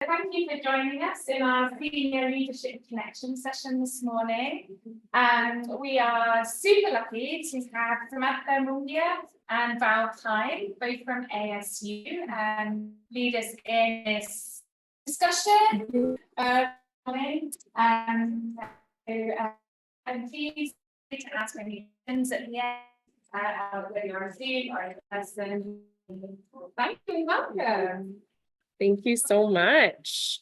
Thank you for joining us in our Senior Leadership Connection session this morning. We are super lucky to have Samantha, Munguia and Valerie, both from ASU, lead us in this discussion. And please to ask any questions at the end, whether you're on Zoom or in person. Thank you, welcome. Thank you so much.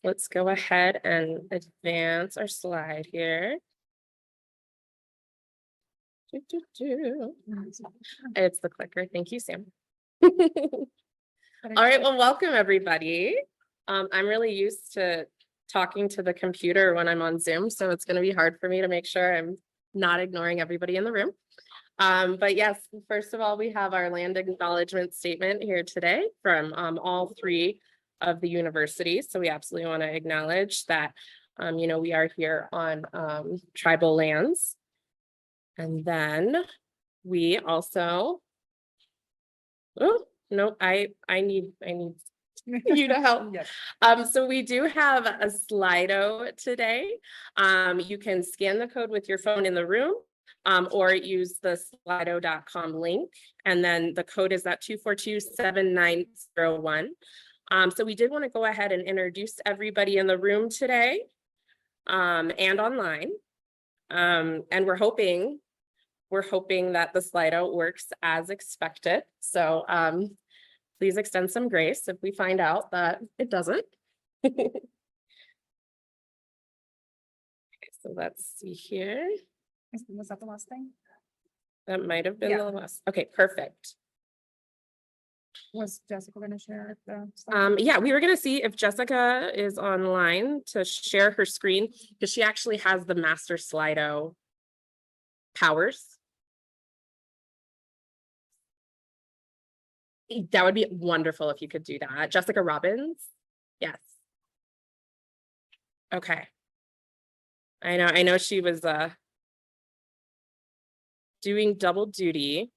Let's go ahead and advance our slide here. It's the clicker. Thank you, Sam. All right, well, welcome everybody. I'm really used to talking to the computer when I'm on Zoom, so it's going to be hard for me to make sure I'm not ignoring everybody in the room. But yes, first of all, we have our land acknowledgement statement here today from all three of the universities. So we absolutely want to acknowledge that, we are here on tribal lands. And then we also, oh, no, I need you to help. Yes. So we do have a Slido today. You can scan the code with your phone in the room. Or use the slido.com link. And then the code is that 2427901. So we did want to go ahead and introduce everybody in the room today and online. And we're hoping that the Slido works as expected. So please extend some grace if we find out that it doesn't. Okay, so let's see here. Was that the last thing? That might have been the last. Okay, perfect. Was Jessica going to share the slide? Yeah, we were going to see if Jessica is online to share her screen because she actually has the master Slido powers. That would be wonderful if you could do that. Jessica Robbins. Yes. Okay. I know she was doing double duty.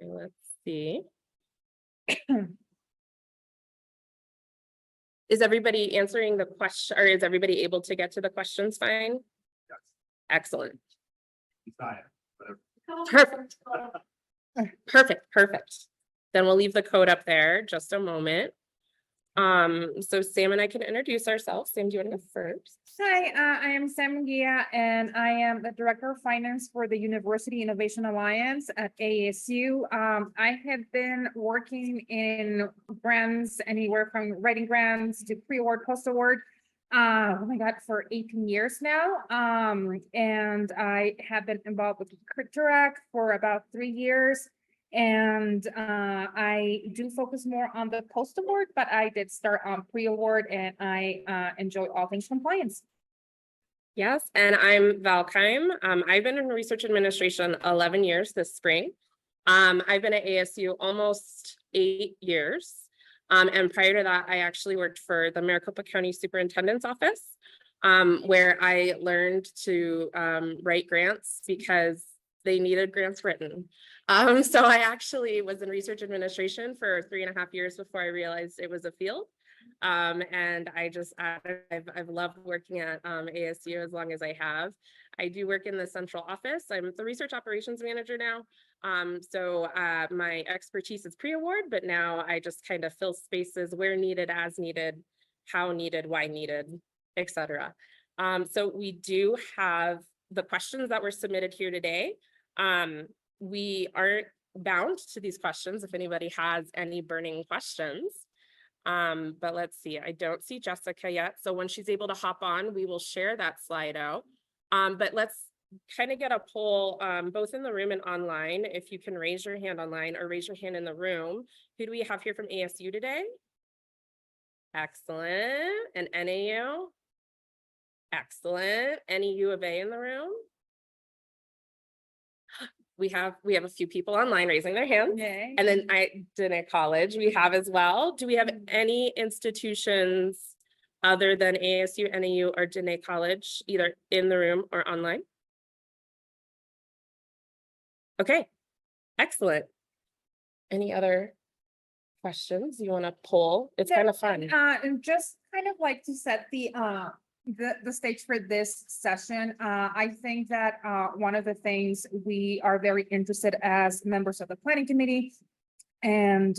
Okay, let's see. Is everybody answering the question, or is everybody able to get to the questions fine? Yes. Excellent. Perfect. Perfect. Then we'll leave the code up there just a moment. So Sam and I can introduce ourselves. Sam, do you want to go first? Hi, I am Munguia, and I am the Director of Finance for the University Innovation Alliance at ASU. I have been working in grants, anywhere from writing grants to pre-award, post-award. Oh my God, for 18 years now. And I have been involved with Cryptorac for about 3 years. And I do focus more on the post-award, but I did start on pre-award, and I enjoy all things compliance. Yes, and I'm Val Keim. I've been in research administration 11 years this spring. I've been at ASU almost 8 years. And prior to that, I actually worked for the Maricopa County Superintendent's Office, where I learned to write grants because they needed grants written. So I actually was in research administration for 3.5 years before I realized it was a field. And I've loved working at ASU as long as I have. I do work in the central office. I'm the research operations manager now. So my expertise is pre-award, but now I just kind of fill spaces where needed, as needed, how needed, why needed, etc. So we do have the questions that were submitted here today. We aren't bound to these questions if anybody has any burning questions. But let's see, I don't see Jessica yet. So when she's able to hop on, we will share that Slido. But let's kind of get a poll, both in the room and online. If you can raise your hand online or raise your hand in the room. Who do we have here from ASU today? Excellent. And NAU? Excellent. Any U of A in the room? We have a few people online raising their hands. Yay. And then Diné College we have as well. Do we have any institutions other than ASU, NAU, or Diné College, either in the room or online? Okay, excellent. Any other questions? You want to poll? It's Yeah, kind of fun. And just kind of like to set the stage for this session, I think that one of the things we are very interested as members of the planning committee and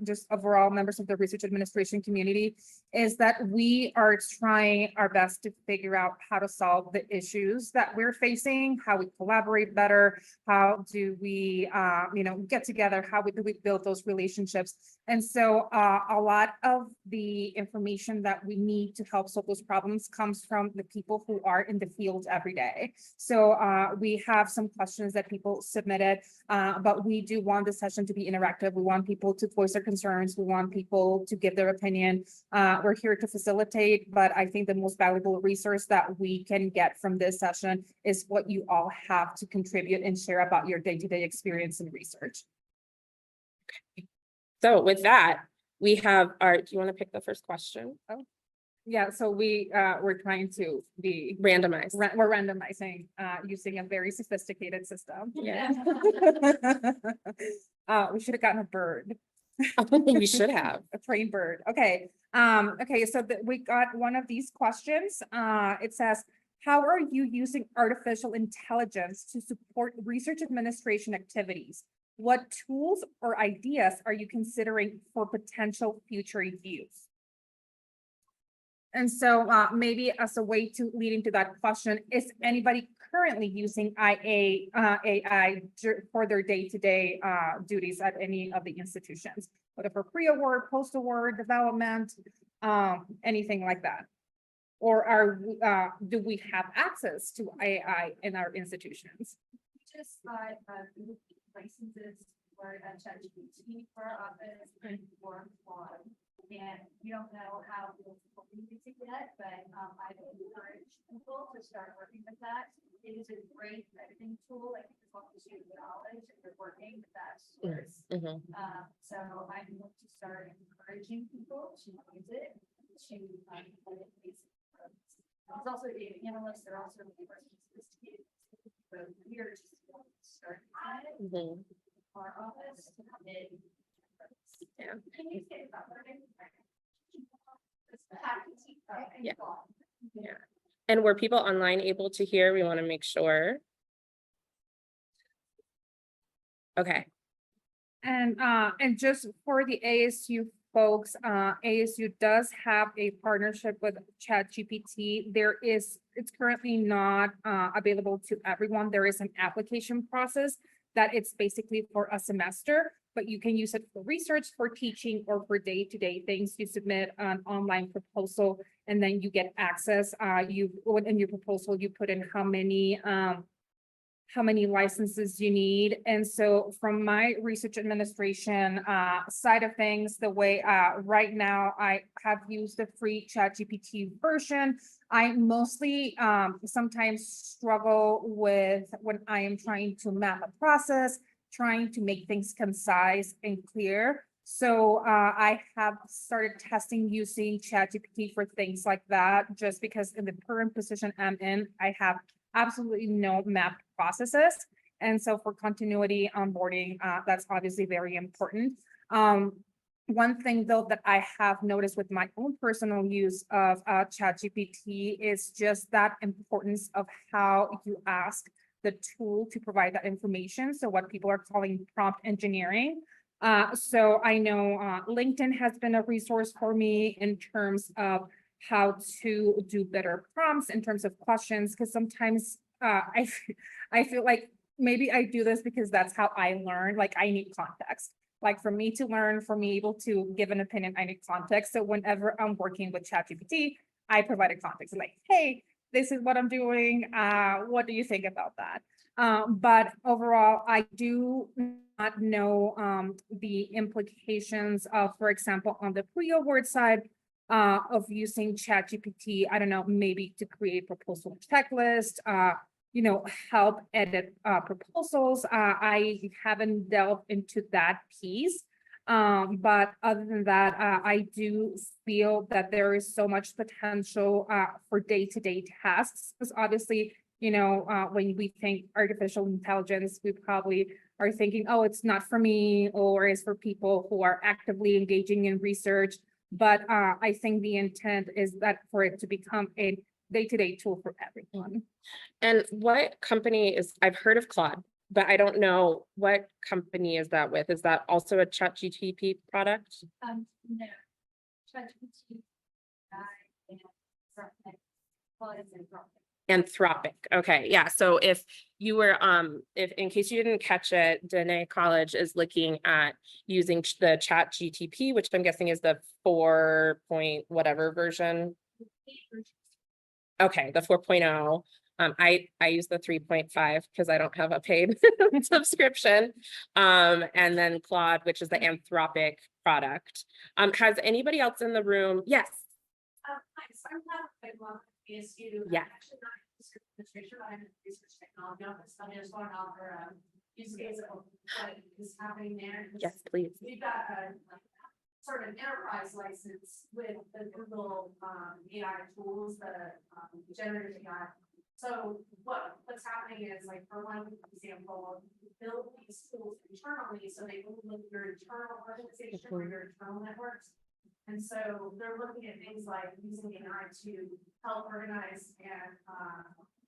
just overall members of the research administration community is that we are trying our best to figure out how to solve the issues that we're facing, how we collaborate better, how do we get together, how do we build those relationships. And so a lot of the information that we need to help solve those problems comes from the people who are in the field every day. So we have some questions that people submitted, but we do want the session to be interactive. We want people to voice their concerns. We want people to give their opinion. We're here to facilitate, but I think the most valuable resource that we can get from this session is what you all have to contribute and share about your day-to-day experience in research. So with that, we have our, do you want to pick the first question? Yeah, so we're trying to be Randomized. we're randomizing using a very sophisticated system. Yeah. We should have gotten a bird. We should have. A trained bird. Okay. Okay, so we got one of these questions. It says, how are you using artificial intelligence to support research administration activities? What tools or ideas are you considering for potential future use? And so maybe as a way to lead into that question, is anybody currently using AI for their day-to-day duties at any of the institutions, whether for pre-award, post-award development, anything like that? Or do we have access to AI in our institutions? We just got licenses for ChatGPT for our office and for Claude. And we don't know how we'll use it yet, but I would encourage people to start working with that. It is a great editing tool. Like, as long as you have knowledge and you're working with that source. So I'm going to start encouraging people to use it to edit these. There's also data analysts. They're also really sophisticated. So we're just going to start using it. Our office to come in. Yeah. Can you say about learning? Yeah. Yeah. And were people online able to hear? We want to make sure. Okay. And just for the ASU folks, ASU does have a partnership with ChatGPT. It's currently not available to everyone. There is an application process that it's basically for a semester, but you can use it for research, for teaching, or for day-to-day things. You submit an online proposal and then you get access. In your proposal, you put in how many licenses you need. And so from my research administration side of things, the way right now I have used the free ChatGPT version. I mostly sometimes struggle with when I am trying to map a process, trying to make things concise and clear. So I have started testing using ChatGPT for things like that, just because in the current position I'm in, I have absolutely no mapped processes. And so for continuity onboarding, that's obviously very important. One thing though that I have noticed with my own personal use of ChatGPT is just that importance of how you ask the tool to provide that information. So what people are calling prompt engineering. So I know LinkedIn has been a resource for me in terms of how to do better prompts in terms of questions, because sometimes I feel like maybe I do this because that's how I learn. Like I need context. Like for me to learn, for me able to give an opinion, I need context. So whenever I'm working with ChatGPT, I provide a context like, hey, this is what I'm doing. What do you think about that? But overall, I do not know the implications of, for example, on the pre-award side, of using ChatGPT, I don't know, maybe to create proposal checklist, help edit proposals. I haven't delved into that piece. But other than that, I do feel that there is so much potential for day-to-day tasks, because obviously, when we think artificial intelligence, we probably are thinking, oh, it's not for me, or it's for people who are actively engaging in research. But I think the intent is that for it to become a day-to-day tool for everyone. And what company is, I've heard of Claude, but I don't know what company is that with? Is that also a ChatGPT product? No. ChatGPT, and something, well, it's Anthropic. Okay, yeah. So if you were, if in case you didn't catch it, Dene College is looking at using the Chat GTP, which I'm guessing is the 4 point whatever version. Okay, the 4.0. I use the 3.5 because I don't have a paid subscription. And then Claude, which is the Anthropic product. Has anybody else in the room? Yes. Hi, Samantha, ASU. Yeah. Actually not in research administration, but I'm in research technology office. I just want to offer use case of what is happening there. Yes, please. We've got a sort of an enterprise license with the Google AI tools, the generative AI. So what's happening is, like, for one example, build these tools internally so they will look at your internal organization or your internal networks. And so they're looking at things like using AI to help organize and,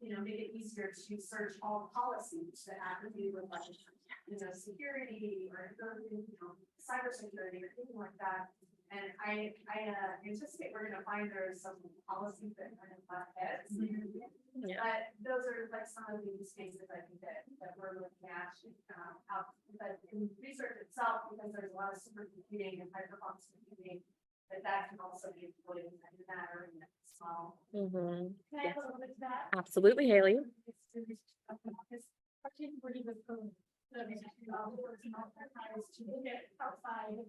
make it easier to search all policies that have to do with, like, security or, cybersecurity or anything like that. And I anticipate we're going to find there's some policies that kind of butt heads. Yeah. But those are like some of the use cases I think that we're looking at out. But in research itself, because there's a lot of supercomputing and high performance computing, that can also be employed in that area as well. Mhm. Can I add a little bit to that? Absolutely, Haley. To look at outside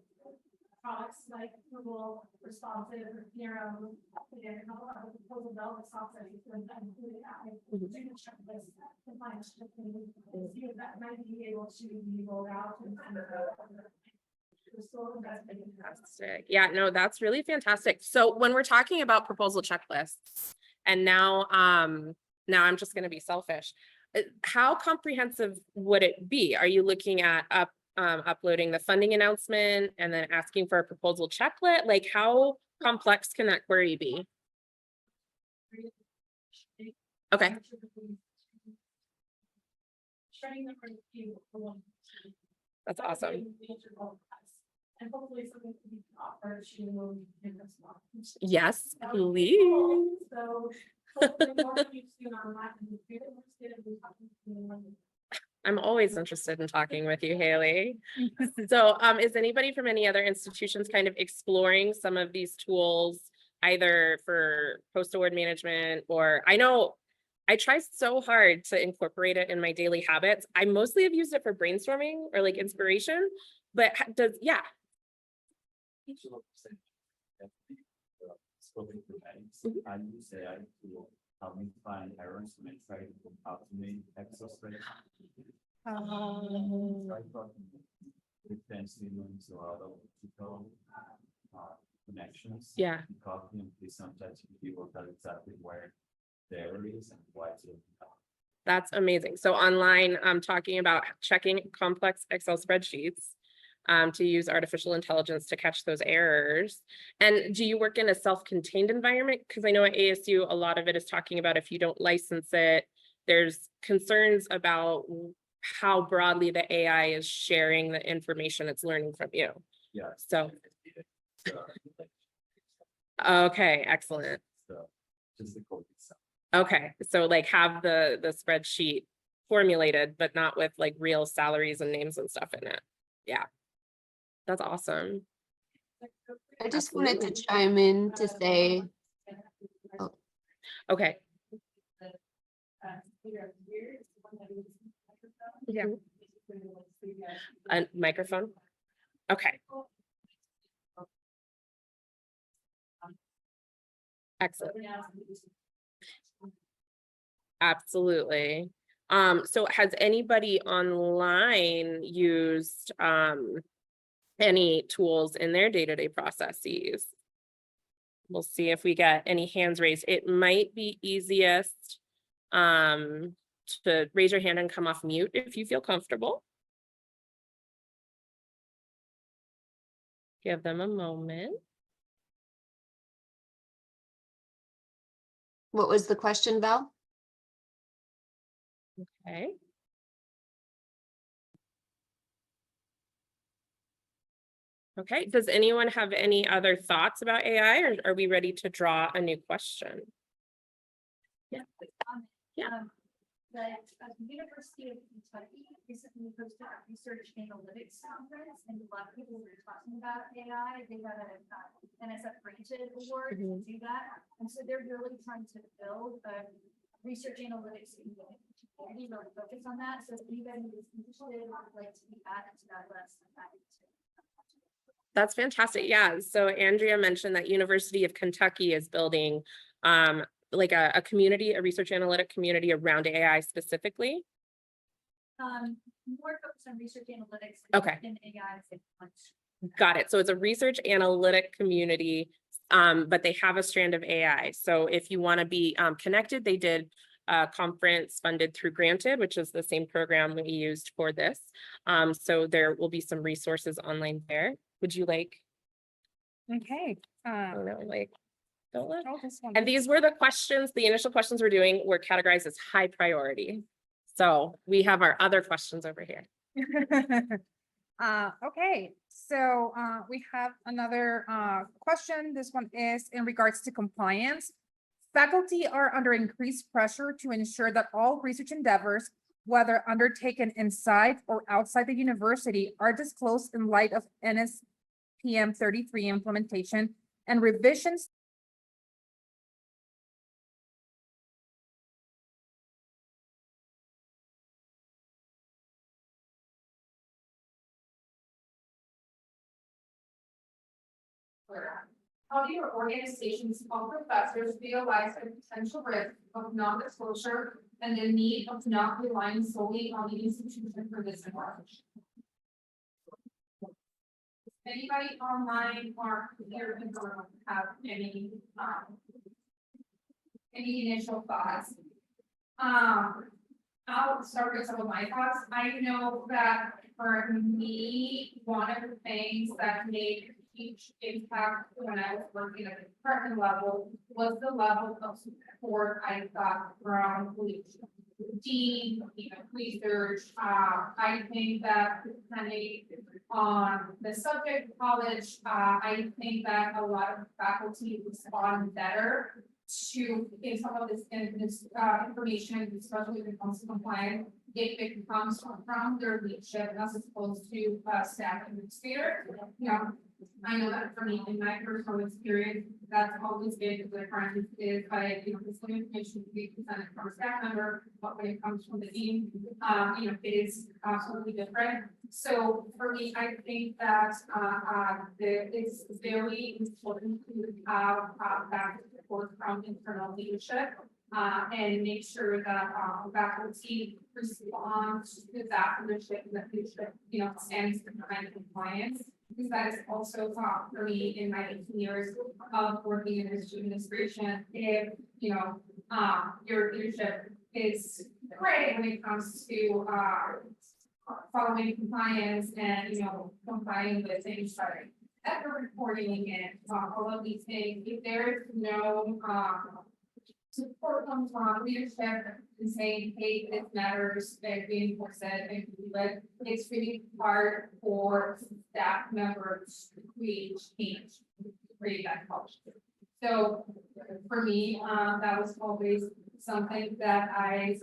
products like Google, Responsive, Nero, and a couple of proposal development software that include AI, do the checklist, compliance checklist, see if that might be able to be rolled out. Fantastic. Yeah, no, that's really fantastic. So when we're talking about proposal checklists, and now I'm just going to be selfish. How comprehensive would it be? Are you looking at uploading the funding announcement and then asking for a proposal checklist? Like, how complex can that query be? Okay. That's awesome. And hopefully something can be offered to Yes, please. So hopefully more of you soon on that, and we're interested in talking to you. I'm always interested in talking with you, Haley. So is anybody from any other institutions kind of exploring some of these tools, either for post-award management, or I know I try so hard to incorporate it in my daily habits. I mostly have used it for brainstorming or like inspiration, but yeah. I use AI to help me find errors when I try to automate Excel spreadsheets. With fancy links or other typical connections. Yeah. Copy and paste sometimes people tell exactly where the error is and why it's. That's amazing. So online, I'm talking about checking complex Excel spreadsheets to use artificial intelligence to catch those errors. And do you work in a self-contained environment? Because I know at ASU, a lot of it is talking about if you don't license it, there's concerns about how broadly the AI is sharing the information it's learning from you. Yeah. So, okay, excellent. So just the code itself. Okay, so like have the spreadsheet formulated, but not with like real salaries and names and stuff in it. Yeah, that's awesome. I just wanted to chime in to say, Okay. Yeah. A microphone. Okay. Excellent. Absolutely. So has anybody online used any tools in their day-to-day processes? We'll see if we get any hands raised. It might be easiest to raise your hand and come off mute if you feel comfortable. Give them a moment. What was the question, Val? Okay. Okay, does anyone have any other thoughts about AI, or are we ready to draw a new question? Yeah. Yeah. The University of Kentucky recently hosted a research analytics conference, and a lot of people were talking about AI. They got an NSF granted award to do that, and so they're really trying to build a research analytics community, really focus on that. So if anybody is interested, would like to be added to that list, I'm happy to. That's fantastic. Yeah. So Andrea mentioned that University of Kentucky is building like a community, a research analytic community around AI specifically. More focused on research analytics. Okay. And AI. Got it. So it's a research analytic community, but they have a strand of AI. So if you want to be connected, they did a conference funded through Granted, which is the same program we used for this. So there will be some resources online there. Would you like? Okay. I don't know, like, don't let. Oh, this one. And these were the questions, the initial questions we're doing were categorized as high priority. So we have our other questions over here. Okay, so we have another question. This one is in regards to compliance. Faculty are under increased pressure to ensure that all research endeavors, whether undertaken inside or outside the university, are disclosed in light of NSPM 33 implementation and revisions How do your organizations or professors realize the potential risk of non-disclosure and the need of not relying solely on the institution for this information? Anybody online or here in the room have any initial thoughts? I'll start with some of my thoughts. I know that for me, one of the things that made a huge impact when I was working at the department level was the level of support I got from dean, research. I think that depending on the subject of college, I think that a lot of faculty respond better to get some of this information, especially when it comes to compliance, if it comes from their leadership as opposed to staff administrator. I know that for me, in my personal experience, that's always been the difference is by, this information to be presented from a staff member, but when it comes from the dean, it is absolutely different. So for me, I think that it's very important to have that support from internal leadership and make sure that faculty respond to that leadership and that leadership, stands behind compliance. Because that is also for me in my 18 years of working in this administration. If your leadership is great when it comes to following compliance and complying with things like effort reporting and all of these things, if there is no support comes from leadership and saying, hey, this matters, and reinforce it and do it, it's really hard for staff members to create change, create that culture. So for me, that was always something that I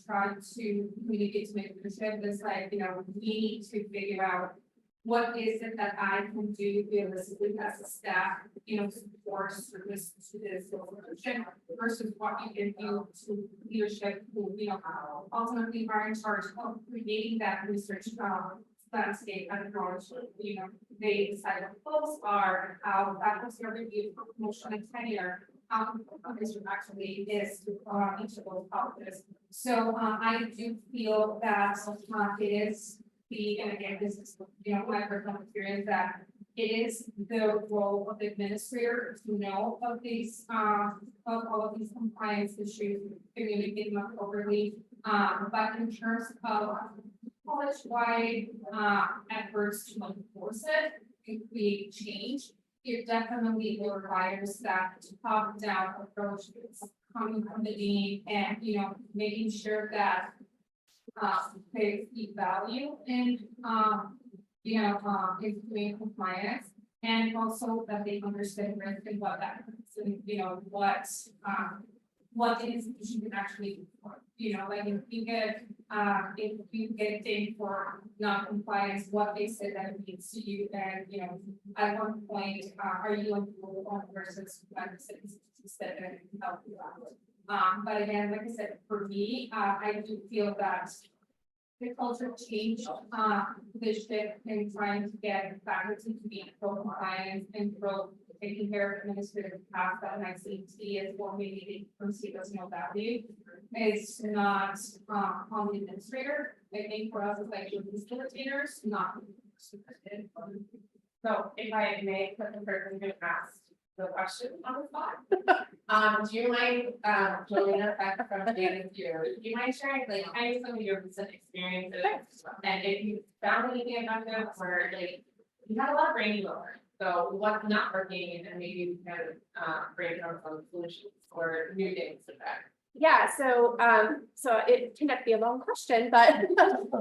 tried to communicate to my leadership is like, we need to figure out what is it that I can do realistically as a staff, to support service to this organization versus what you can do to leadership who, ultimately are in charge of creating that research landscape and approach. They decide what goals are, how faculty are reviewed for promotion and tenure, how this actually is to each of those colleges. So I do feel that it is and again, this is my personal experience that it is the role of the administrator to know of these of all of these compliance issues, communicate them appropriately. But in terms of college-wide efforts to enforce it, if we change, it definitely will require staff to top-down approach coming from the dean and, making sure that they see value in, in doing compliance. And also that they understand risk and what that, what the institution can actually do for, like if you get a ding for non-compliance, what they said that it means to you, and, at one point, are you on board versus what the citizens said and help you out. But again, like I said, for me, I do feel that the culture change, the shift in trying to get faculty to be pro-compliance and taking care of administrative tasks that an ICT is what we need from CEOs no value is not on the administrator. I think for us, it's like facilitators, not. So if I may put the person who asked the question on the spot. Do you mind, Jolena, back from David here, do you mind sharing like kind of some of your recent experiences? And if you found anything about them or like, you had a lot of brain over. So what's not working and then maybe you can break down some solutions or new things to that. Yeah, so it cannot be a long question, but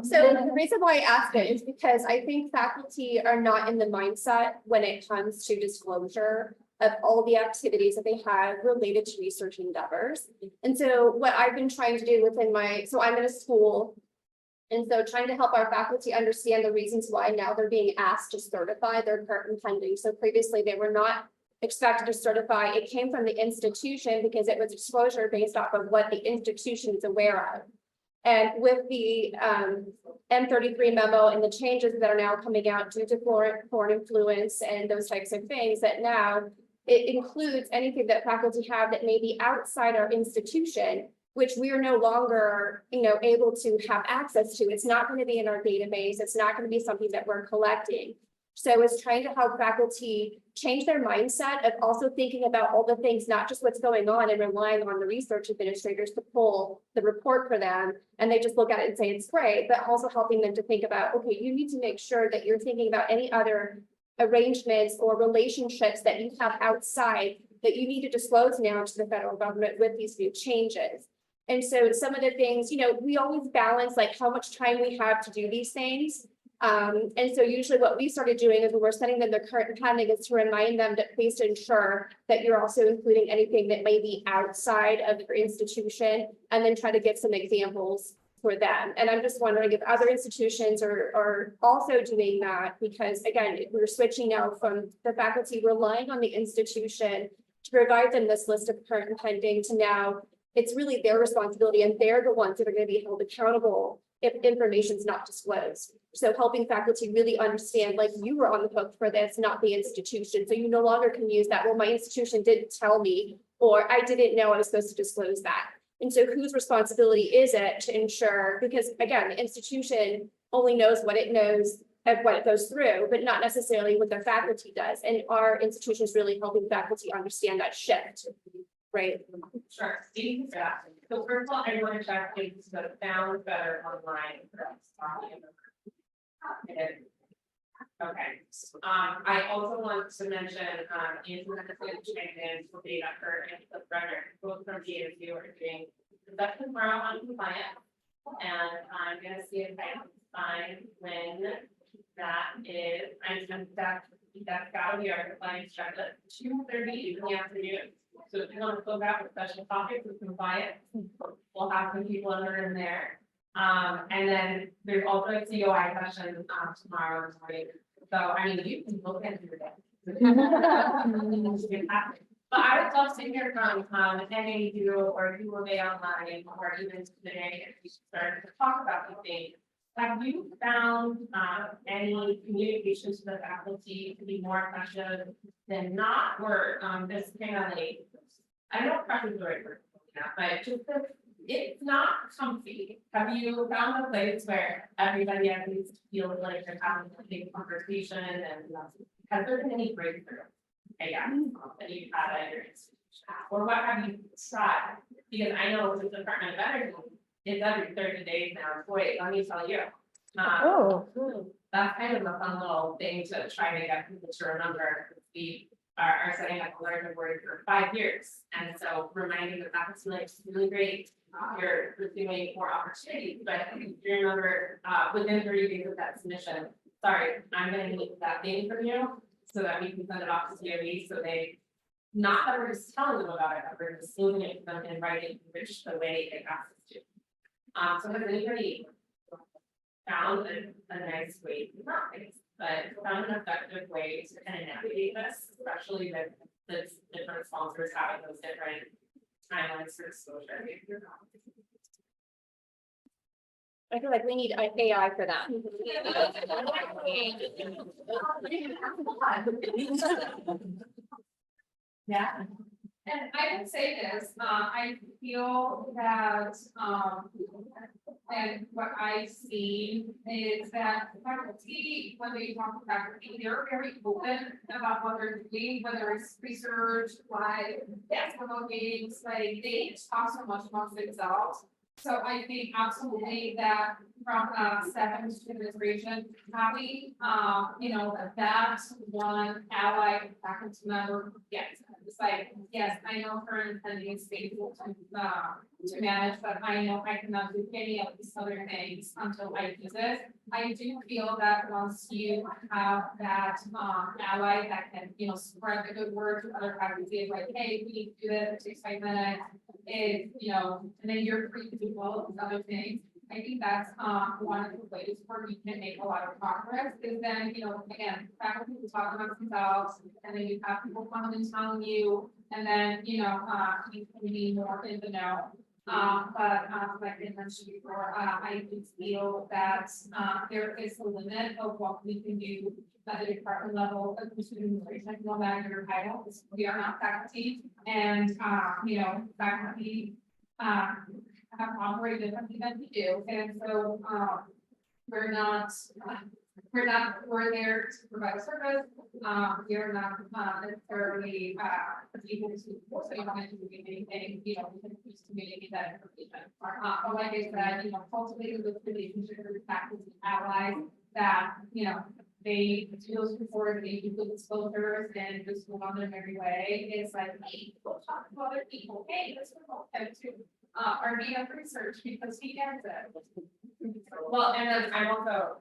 so the reason why I asked it is because I think faculty are not in the mindset when it comes to disclosure of all the activities that they have related to research endeavors. And so what I've been trying to do within so I'm in a school. And so trying to help our faculty understand the reasons why now they're being asked to certify their current and pending. So previously they were not expected to certify. It came from the institution because it was disclosure based off of what the institution is aware of. And with the M33 memo and the changes that are now coming out due to foreign influence and those types of things, that now it includes anything that faculty have that may be outside our institution, which we are no longer, able to have access to. It's not going to be in our database. It's not going to be something that we're collecting. So it's trying to help faculty change their mindset of also thinking about all the things, not just what's going on and relying on the research administrators to pull the report for them. And they just look at it and say it's great, but also helping them to think about, okay, you need to make sure that you're thinking about any other arrangements or relationships that you have outside that you need to disclose now to the federal government with these new changes. And so some of the things, we always balance like how much time we have to do these things. And so usually what we started doing is when we're sending them their current pending is to remind them that please ensure that you're also including anything that may be outside of your institution, and then try to get some examples for them. And I'm just wondering if other institutions are also doing that, because again, we're switching now from the faculty relying on the institution to provide them this list of current and pending to now it's really their responsibility and they're the ones that are going to be held accountable if information is not disclosed. So helping faculty really understand, like you were on the hook for this, not the institution. So you no longer can use that. Well, my institution didn't tell me, or I didn't know I was supposed to disclose that. And so whose responsibility is it to ensure, because again, the institution only knows what it knows of what it goes through, but not necessarily what the faculty does. And our institution is really helping faculty understand that shift, right? Sure, thank you for that. So first of all, I want to check things that sound better online. Okay, I also want to mention, Andrew has been checking for data for the runner, both from DSU are doing production tomorrow on compliance. And I'm gonna see if I can find when that is. That's gotta be our compliance check at 2:30 in the afternoon. So if you want to fill out with special topics with compliance, we'll have some people in the room there. And then there's also a COI session tomorrow morning. So I mean, you can look into that. But I would love to hear from any of you or who will be online or even today if we start to talk about these things. Have you found any communications to the faculty to be more effective than not, or this kind of like, I don't know if pressure is the right word, but just that it's not comfy. Have you found a place where everybody at least feels like they're having a big conversation, and has there been any breakthrough, I guess, that you've had at your institution? Or what have you tried? Because I know the Department of Energy is every 30 days now. Boy, let me tell you. that's kind of a fun little thing to try to get people to remember. We are setting up a learn to word for 5 years. And so reminding the faculty, like, it's really great, you're pursuing more opportunities, but you remember, within 30 days of that submission, sorry, I'm gonna need that thing from you so that we can send it off to COE, so they, not that we're just telling them about it, but we're disclosing it to them in writing, which the way they asked us to. So has anybody found a nice way, not nice, but found an effective way to kind of navigate this, especially with the different sponsors having those different timelines for exposure? I feel like we need AI for that. Yeah. And I would say this, I feel that, and what I see is that faculty, when they talk to faculty, they're very open about what they're doing, whether it's research, like basketball games, like they talk so much amongst themselves. So I think absolutely that from staff and administration, having, that one ally faculty member, yes, it's like, yes, I know current funding is faithful to manage, but I know I cannot do any of these other things until I use it. I do feel that once you have that ally that can, spread the good word to other faculty, like, hey, we need to do this, it takes 5 minutes, and then you're free to do all of these other things. I think that's one of the ways where we can make a lot of progress is then, again, faculty will talk about themselves, and then you have people coming and telling you, and then, we need more in the know. But like I mentioned before, I do feel that there is a limit of what we can do at the department level, no matter your title. We are not faculty, and faculty have operated differently than we do, and so we're there to provide a service. We are not necessarily able to force anyone to do anything, we can just communicate that information. But like I said, cultivating those relationships with faculty allies that, they do those before they do the disclosures and just move on their merry way. It's like, hey, go talk to other people. Hey, let's promote them to our media research because he gets it. Well, and then I'm also,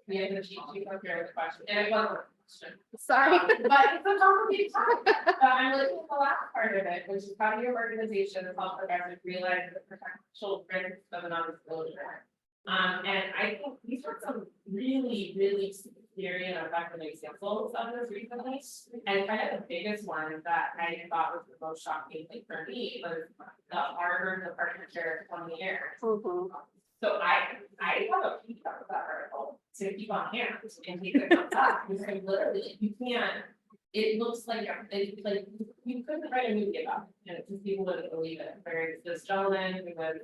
we have the cheat sheet up here with the question, and it wasn't a question. Sorry. But it's a complicated topic. I'm looking at the last part of it, which is how do your organization help progressive realize the potential risks of a non-disclosure? And I think these were some really, really scary and effective examples of this recently. And kind of the biggest one that I thought was the most shocking thing for me was the Harvard Department Chair on the air. So I have a PDF of that article to keep on hand in case it comes up, because literally you can't, it looks like, it's like, you couldn't write a movie about it, and just people wouldn't believe it. Whereas this gentleman who was,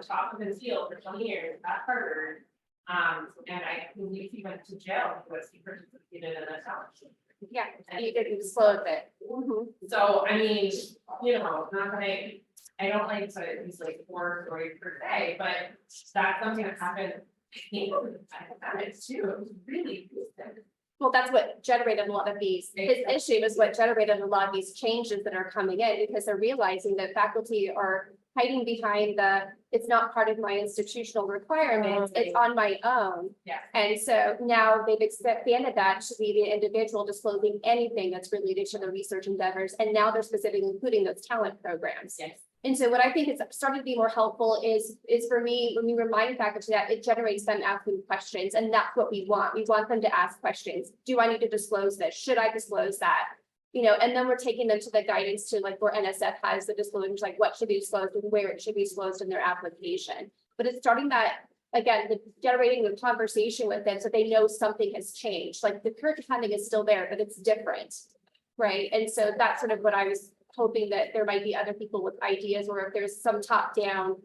top of his field for 20 years at Harvard, and I believe he went to jail because he participated in a talent show. Yeah, and you didn't disclose it. So, I mean, not that I don't like to use like horror stories per se, but that's something that happened, I think, academics too. It was really good. Well, that's what generated a lot of these, his issue is what generated a lot of these changes that are coming in, because they're realizing that faculty are hiding behind it's not part of my institutional requirements, it's on my own. Yeah. And so now they've expanded that to be the individual disclosing anything that's related to the research endeavors, and now they're specifically including those talent programs. Yes. And so what I think is starting to be more helpful is for me, when we remind faculty that it generates them asking questions, and that's what we want. We want them to ask questions. Do I need to disclose this? Should I disclose that? And then we're taking them to the guidance to like where NSF has the disclosures, like what should be disclosed and where it should be disclosed in their application. But it's starting that, again, generating the conversation with them so they know something has changed. Like the current funding is still there, but it's different, right? And so that's sort of what I was hoping, that there might be other people with ideas, or if there's some top-down,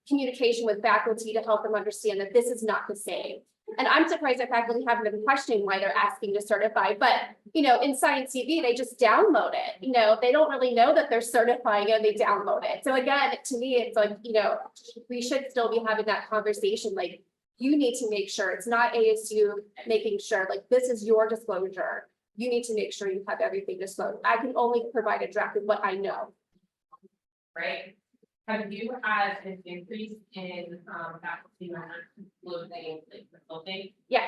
communication with faculty to help them understand that this is not the same. And I'm surprised that faculty haven't been questioning why they're asking to certify, but, in Science TV, they just download it. They don't really know that they're certifying and they download it. So again, to me, it's like, we should still be having that conversation, like, you need to make sure, it's not ASU making sure, like, this is your disclosure. You need to make sure you have everything disclosed. I can only provide a draft of what I know. Right? Have you had an increase in faculty members disclosing like consulting? Yeah,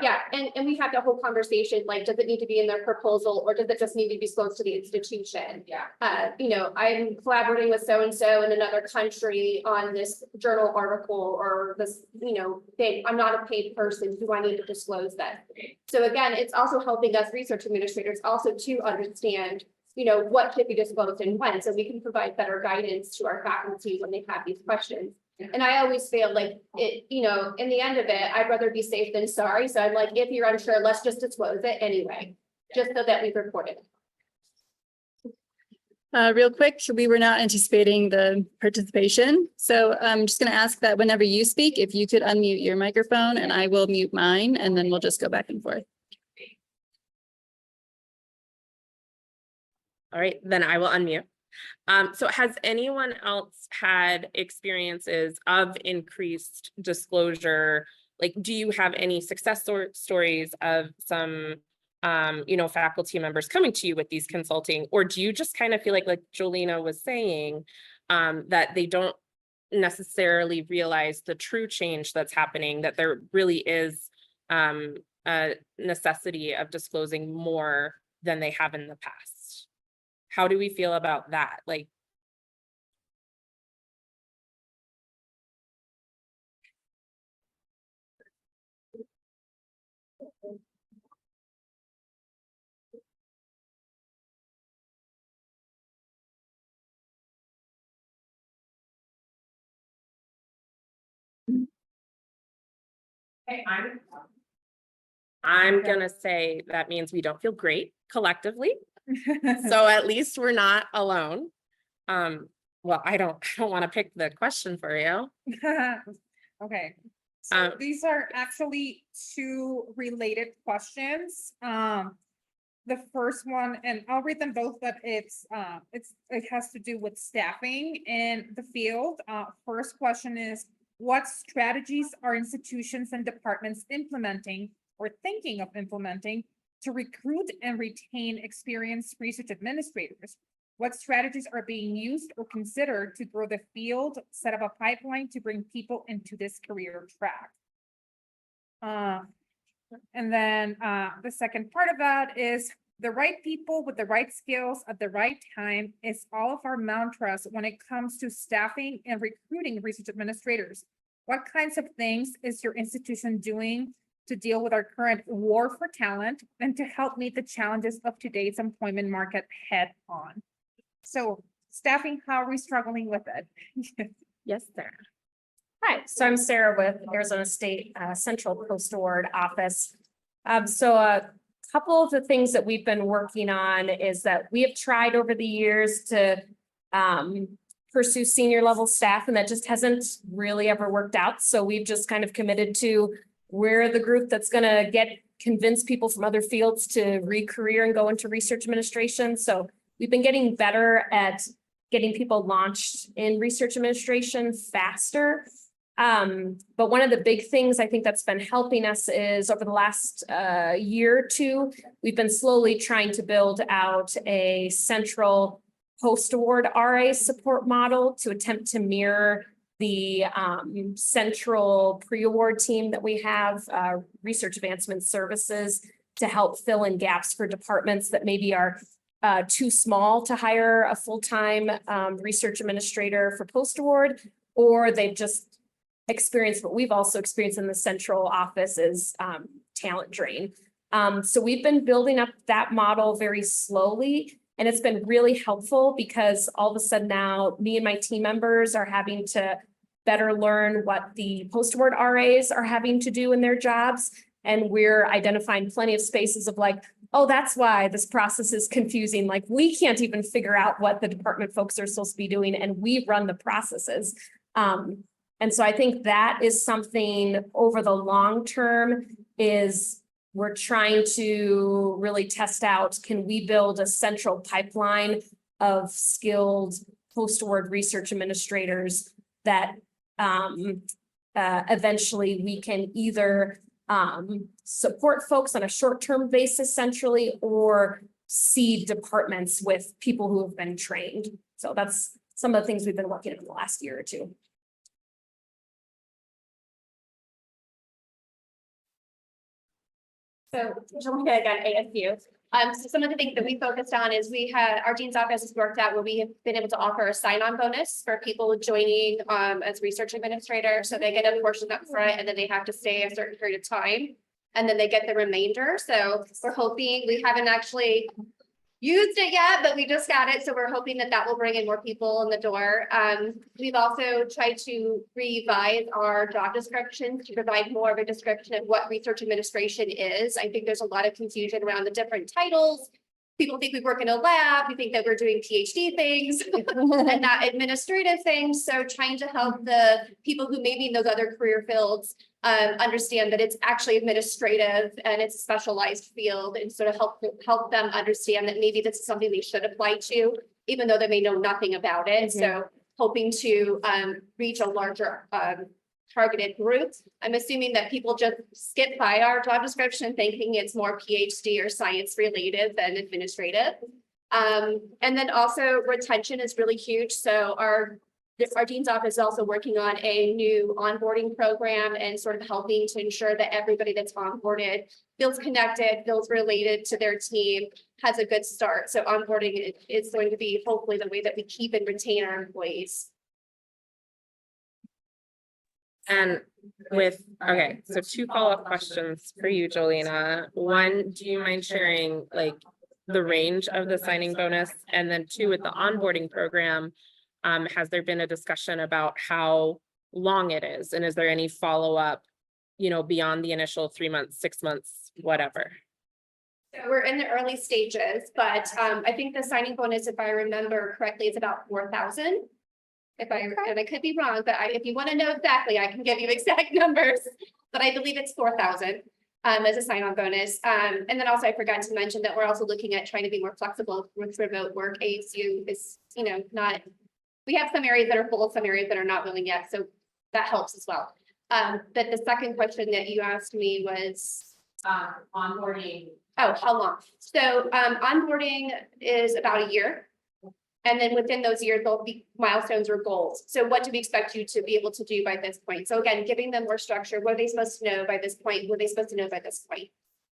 yeah, and we had the whole conversation, like, does it need to be in their proposal, or does it just need to be disclosed to the institution? Yeah. You know, I'm collaborating with so-and-so in another country on this journal article or this, you know, thing. I'm not a paid person. Do I need to disclose that? So again, it's also helping us research administrators also to understand, you know, what should be disclosed and when, so we can provide better guidance to our faculty when they have these questions. And I always feel like it, you know, in the end of it, I'd rather be safe than sorry. So I'm like, if you're unsure, let's just disclose it anyway, just so that we've reported. Real quick, we were not anticipating the participation. So I'm just going to ask that whenever you speak, if you could unmute your microphone and I will mute mine, and then we'll just go back and forth. All right, then I will unmute. So has anyone else had experiences of increased disclosure? Like, do you have any success stories of some, you know, faculty members coming to you with these consulting, or do you just kind of feel like Jolena was saying, that they don't necessarily realize the true change that's happening, that there really is a necessity of disclosing more than they have in the past? How do we feel about that? Like, okay, I'm gonna say that means we don't feel great collectively. So at least we're not alone. Well, I don't want to pick the question for you. Okay, so these are actually two related questions. The first one, and I'll read them both, but it has to do with staffing in the field. First question is, what strategies are institutions and departments implementing or thinking of implementing to recruit and retain experienced research administrators? What strategies are being used or considered to grow the field, set up a pipeline to bring people into this career track? And then the second part of that is, the right people with the right skills at the right time is all of our mantras when it comes to staffing and recruiting research administrators. What kinds of things is your institution doing to deal with our current war for talent and to help meet the challenges of today's employment market head on? So staffing, how are we struggling with it? Yes, Sarah. Hi, so I'm Sarah with Arizona State Central Post Award Office. So a couple of the things that we've been working on is that we have tried over the years to pursue senior level staff, and that just hasn't really ever worked out. So we've just kind of committed to, we're the group that's going to convince people from other fields to re-career and go into research administration. So we've been getting better at getting people launched in research administration faster. But one of the big things I think that's been helping us is over the last year or two, we've been slowly trying to build out a central post-award RA support model to attempt to mirror the central pre-award team that we have, Research Advancement Services, to help fill in gaps for departments that maybe are too small to hire a full-time research administrator for post-award, or they've just experienced what we've also experienced in the central office is talent drain. So we've been building up that model very slowly, and it's been really helpful because all of a sudden now me and my team members are having to better learn what the post-award RAs are having to do in their jobs. And we're identifying plenty of spaces of like, oh, that's why this process is confusing. Like, we can't even figure out what the department folks are supposed to be doing, and we run the processes. And so I think that is something over the long term is we're trying to really test out, can we build a central pipeline of skilled post-award research administrators that eventually we can either support folks on a short-term basis centrally or seed departments with people who have been trained. So that's some of the things we've been working on the last year or two. So, jumping again, ASU. So some of the things that we focused on is our dean's office has worked out where we have been able to offer a sign-on bonus for people joining as research administrator. So they get a portion up front and then they have to stay a certain period of time. And then they get the remainder. So we're hoping, we haven't actually used it yet, but we just got it. So we're hoping that that will bring in more people in the door. We've also tried to revise our job descriptions to provide more of a description of what research administration is. I think there's a lot of confusion around the different titles. People think we work in a lab, we think that we're doing PhD things and not administrative things. So trying to help the people who may be in those other career fields understand that it's actually administrative and it's a specialized field, and sort of help them understand that maybe this is something they should apply to, even though they may know nothing about it. So hoping to reach a larger targeted group. I'm assuming that people just skip by our job description thinking it's more PhD or science related than administrative. And then also retention is really huge. So our dean's office is also working on a new onboarding program and sort of helping to ensure that everybody that's onboarded feels connected, feels related to their team, has a good start. So onboarding is going to be hopefully the way that we keep and retain our employees. And okay, so 2 follow-up questions for you, Jolena. 1, do you mind sharing like the range of the signing bonus? And then 2, with the onboarding program, has there been a discussion about how long it is? And is there any follow-up, beyond the initial 3 months, 6 months, whatever? So we're in the early stages, but I think the signing bonus, if I remember correctly, is about 4,000. And I could be wrong, but if you want to know exactly, I can give you exact numbers, but I believe it's 4,000 as a sign-on bonus. And then also I forgot to mention that we're also looking at trying to be more flexible with remote work. ASU is, we have some areas that are full, some areas that are not willing yet. So that helps as well. But the second question that you asked me was onboarding. Oh, how long? So onboarding is about a year. And then within those years, there'll be milestones or goals. So what do we expect you to be able to do by this point? So again, giving them more structure. What are they supposed to know by this point? What are they supposed to know by this point?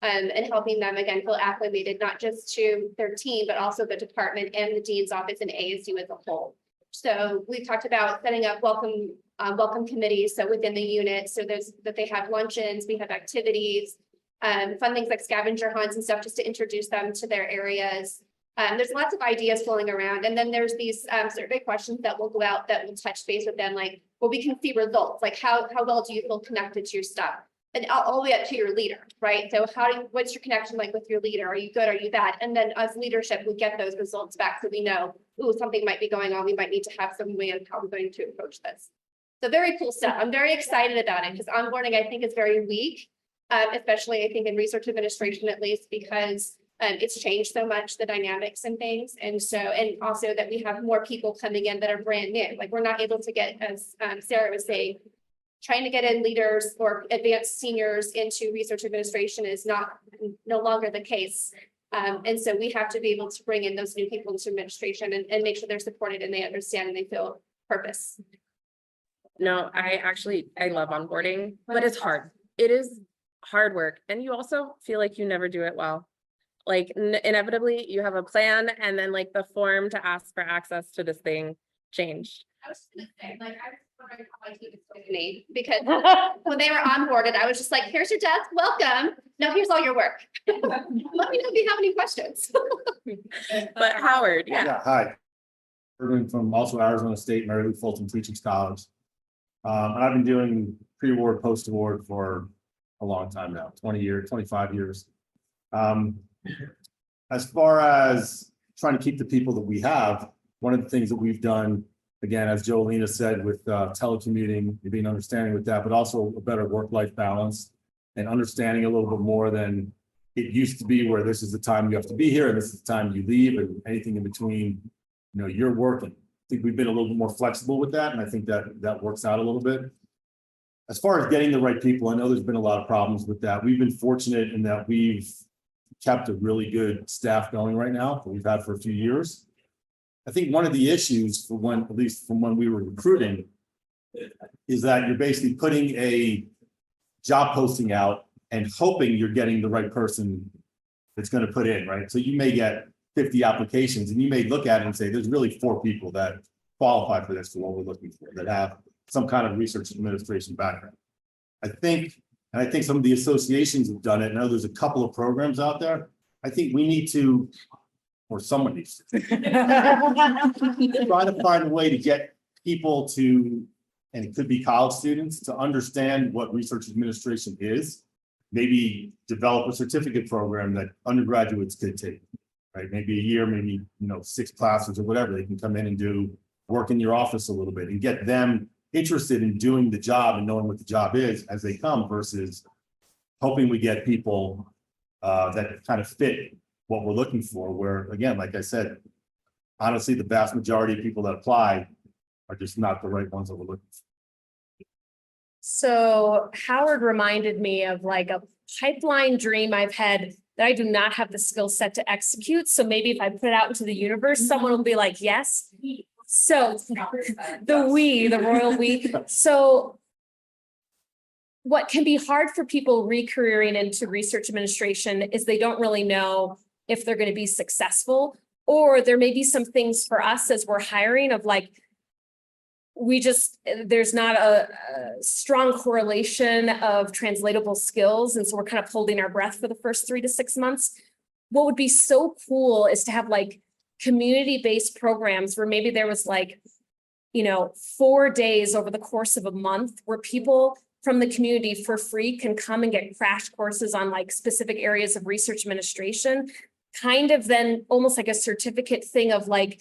And helping them, again, feel acclimated, not just to their team, but also the department and the dean's office and ASU as a whole. So we've talked about setting up welcome committees. So within the unit, so that they have luncheons, we have activities, fun things like scavenger hunts and stuff, just to introduce them to their areas. There's lots of ideas flowing around. And then there's these survey questions that will go out that will touch base with them, like, well, we can see results, like how well do you feel connected to your stuff? And all the way up to your leader, right? So what's your connection like with your leader? Are you good? Are you bad? And then as leadership, we get those results back so we know, ooh, something might be going on. We might need to have some way of how we're going to approach this. So very cool stuff. I'm very excited about it because onboarding, I think, is very weak, especially I think in research administration, at least, because it's changed so much, the dynamics and things. And also that we have more people coming in that are brand new. Like we're not able to get, as Sarah was saying, trying to get in leaders or advanced seniors into research administration is no longer the case. And so we have to be able to bring in those new people into administration and make sure they're supported and they understand and they feel purpose. No, I love onboarding, but it's hard. It is hard work. And you also feel like you never do it well. Like inevitably you have a plan and then like the form to ask for access to this thing changed. I was just gonna say, like, I was wondering how my team is going to me because when they were onboarded, I was just like, here's your desk, welcome. Now here's all your work. Let me know if you have any questions. But Howard, Yeah, hi. Irving from also Arizona State, Mary Lou Fulton Teaching Scholars. And I've been doing pre-award, post-award for a long time now, 20 years, 25 years. As far as trying to keep the people that we have, one of the things that we've done, again, as Jolena said, with telecommuting, being understanding with that, but also a better work-life balance and understanding a little bit more than it used to be, where this is the time you have to be here and this is the time you leave and anything in between, you're working. I think we've been a little bit more flexible with that. And I think that works out a little bit. as far as getting the right people, I know there's been a lot of problems with that. We've been fortunate in that we've kept a really good staff going right now that we've had for a few years. I think one of the issues for when, at least from when we were recruiting, is that you're basically putting a job posting out and hoping you're getting the right person that's going to put in, right? So you may get 50 applications and you may look at it and say, there's really 4 people that qualify for this, for what we're looking for, that have some kind of research administration background. I think some of the associations have done it. I know there's a couple of programs out there. I think we need to, or someone needs to try to find a way to get people to, and it could be college students, to understand what research administration is. Maybe develop a certificate program that undergraduates could take, right? Maybe a year, maybe, 6 classes or whatever. They can come in and do work in your office a little bit and get them interested in doing the job and knowing what the job is as they come, versus hoping we get people that kind of fit what we're looking for, where, again, like I said, honestly, the vast majority of people that apply are just not the right ones that we're looking for. So Howard reminded me of like a pipeline dream I've had that I do not have the skill set to execute. So maybe if I put it out into the universe, someone will be like, yes. So the royal we. So what can be hard for people re-careering into research administration is they don't really know if they're going to be successful, or there may be some things for us as we're hiring of like, there's not a strong correlation of translatable skills. And so we're kind of holding our breath for the first 3 to 6 months. What would be so cool is to have like community-based programs where maybe there was like, 4 days over the course of a month where people from the community for free can come and get crash courses on like specific areas of research administration, kind of then almost like a certificate thing of like,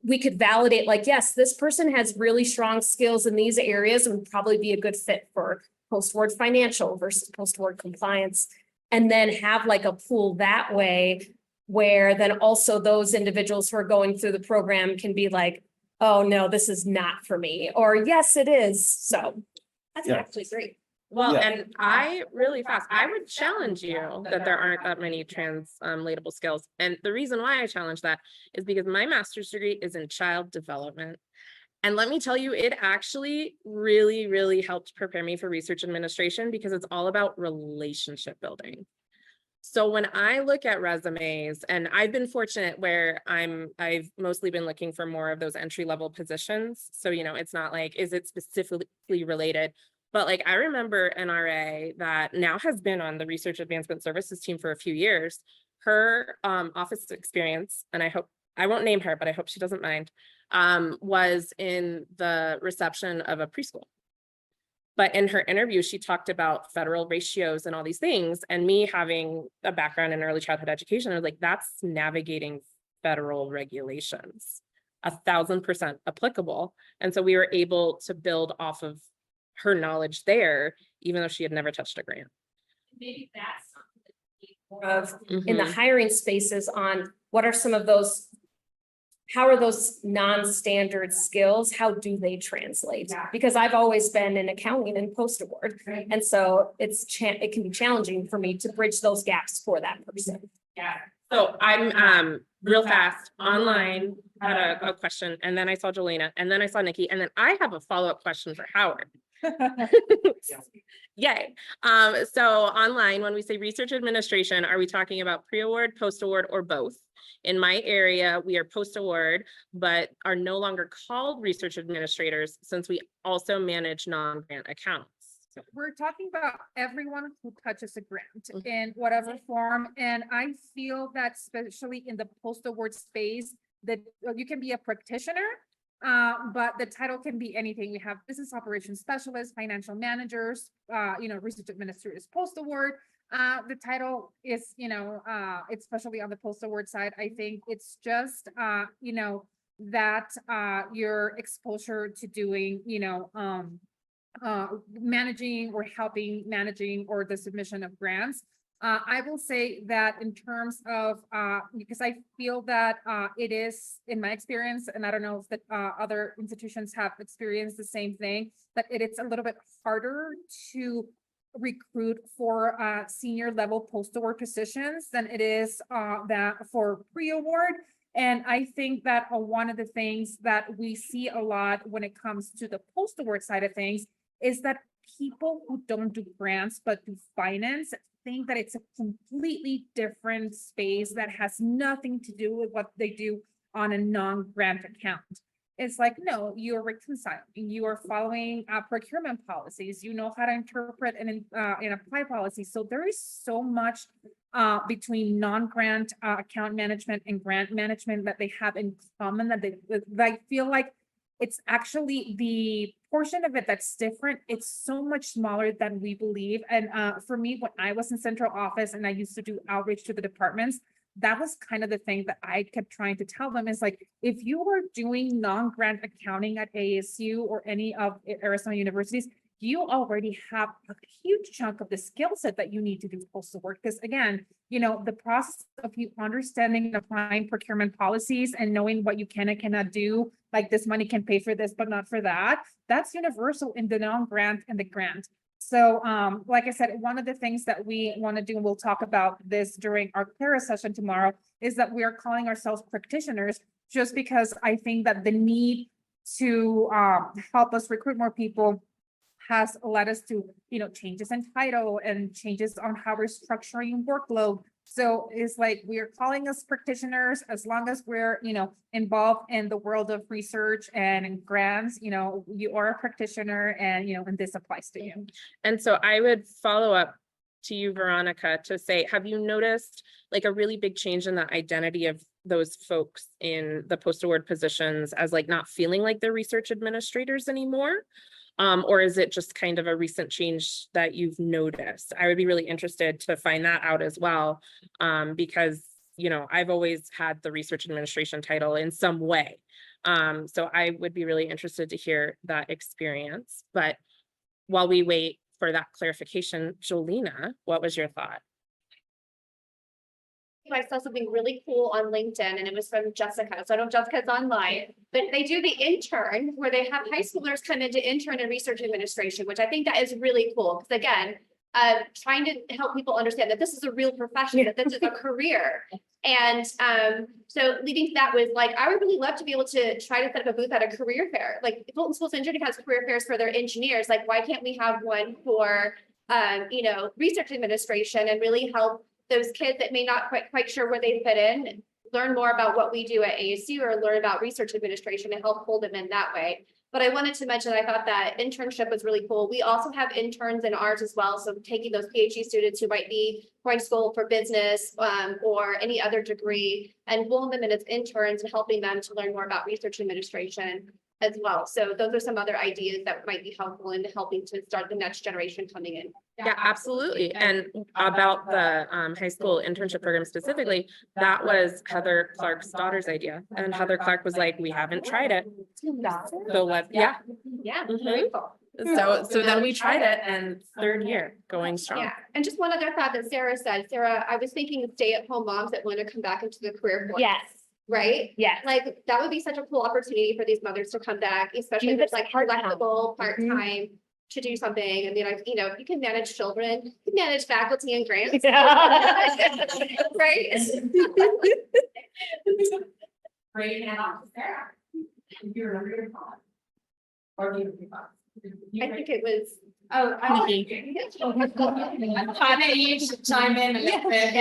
we could validate like, yes, this person has really strong skills in these areas and would probably be a good fit for post-award financial versus post-award compliance. And then have like a pool that way where then also those individuals who are going through the program can be like, oh no, this is not for me, or yes, it is. So that's actually great. Well, Yeah. and I would challenge you that there aren't that many translatable skills. And the reason why I challenge that is because my master's degree is in child development. And let me tell you, it actually really, really helped prepare me for research administration because it's all about relationship building. So when I look at resumes, and I've been fortunate where I've mostly been looking for more of those entry-level positions. So, it's not like, is it specifically related? But like, I remember an RA that now has been on the Research Advancement Services team for a few years. Her office experience, and I won't name her, but I hope she doesn't mind, was in the reception of a preschool. But in her interview, she talked about federal ratios and all these things. And me having a background in early childhood education, I was like, that's navigating federal regulations, 1000% applicable. And so we were able to build off of her knowledge there, even though she had never touched a grant. Maybe that's something in the hiring spaces on what are some of those, how are those non-standard skills? How do they translate? Because I've always been in accounting and post-award. And so it can be challenging for me to bridge those gaps for that person. Yeah. So I'm real fast online, had a question, and then I saw Jolena, and then I saw Nikki, and then I have a follow-up question for Howard. Yay. So online, when we say research administration, are we talking about pre-award, post-award, or both? In my area, we are post-award, but are no longer called research administrators since we also manage non-grant accounts. So we're talking about everyone who touches a grant in whatever form. And I feel that especially in the post-award space, that you can be a practitioner, but the title can be anything. We have business operations specialists, financial managers, research administrators, post-award. The title is, especially on the post-award side, I think it's just, that your exposure to doing, managing or helping managing or the submission of grants I will say that in terms of, because I feel that it is, in my experience, and I don't know if the other institutions have experienced the same thing, that it is a little bit harder to recruit for senior level post-award positions than it is that for pre-award. And I think that one of the things that we see a lot when it comes to the post-award side of things is that people who don't do grants but do finance think that it's a completely different space that has nothing to do with what they do on a non-grant account. It's like, no, you're reconciling, you are following procurement policies, you know how to interpret and apply policies. So there is so much between non-grant account management and grant management that they have in common, that I feel like it's actually the portion of it that's different. It's so much smaller than we believe. And for me, when I was in central office and I used to do outreach to the departments, that was kind of the thing that I kept trying to tell them is like, if you are doing non-grant accounting at ASU or any of Arizona universities, you already have a huge chunk of the skill set that you need to do postal work. Because again, you know, the process of you understanding and applying procurement policies and knowing what you can and cannot do, like this money can pay for this, but not for that. That's universal in the non-grant and the grant. So like I said, one of the things that we want to do, and we'll talk about this during our Clara session tomorrow, is that we are calling ourselves practitioners, just because I think that the need to help us recruit more people has led us to, you know, changes in title and changes on how we're structuring workload. So it's like, we are calling us practitioners as long as we're, you know, involved in the world of research and grants, you know, you are a practitioner and, you know, and this applies to you. And so I would follow up to you, Veronica, to say, have you noticed like a really big change in the identity of those folks in the post-award positions as like not feeling like they're research administrators anymore? Or is it just kind of a recent change that you've noticed? I would be really interested to find that out as well, because, you know, I've always had the research administration title in some way. So I would be really interested to hear that experience. But while we wait for that clarification, Jolena, what was your thought? I saw something really cool on LinkedIn and it was from Jessica. So I don't know if Jessica's online, but they do the intern where they have high schoolers come in to intern in research administration, which I think that is really cool. Because again, trying to help people understand that this is a real profession, that this is a career. And so leading to that was like, I would really love to be able to try to set up a booth at a career fair. Like Fulton Schools Engineering has career fairs for their engineers. Like, why can't we have one for, you know, research administration and really help those kids that may not quite sure where they fit in, learn more about what we do at ASU or learn about research administration and help hold them in that way. But I wanted to mention, I thought that internship was really cool. We also have interns in ours as well. So taking those PhD students who might be going to school for business or any other degree and pulling them in as interns and helping them to learn more about research administration as well. So those are some other ideas that might be helpful in helping to start the next generation coming in. Yeah, absolutely. And about the high school internship program specifically, that was Heather Clark's daughter's idea. And Heather Clark was like, we haven't tried it. So let's, yeah. Yeah, Mhm. very cool. So then we tried it and third year going strong. Yeah, and just one other thought that Sarah said, Sarah, I was thinking of stay-at-home moms that want to come back into the career force. Yes, Right? yes. Like, that would be such a cool opportunity for these mothers to come back, especially if it's like part-time. flexible, part-time to do something. And then, you know, if you can manage children, you can manage faculty and grants. Right? Great, and Sarah. You remember your thought? Or do you remember? I think it was. Oh, I you should chime in a little bit.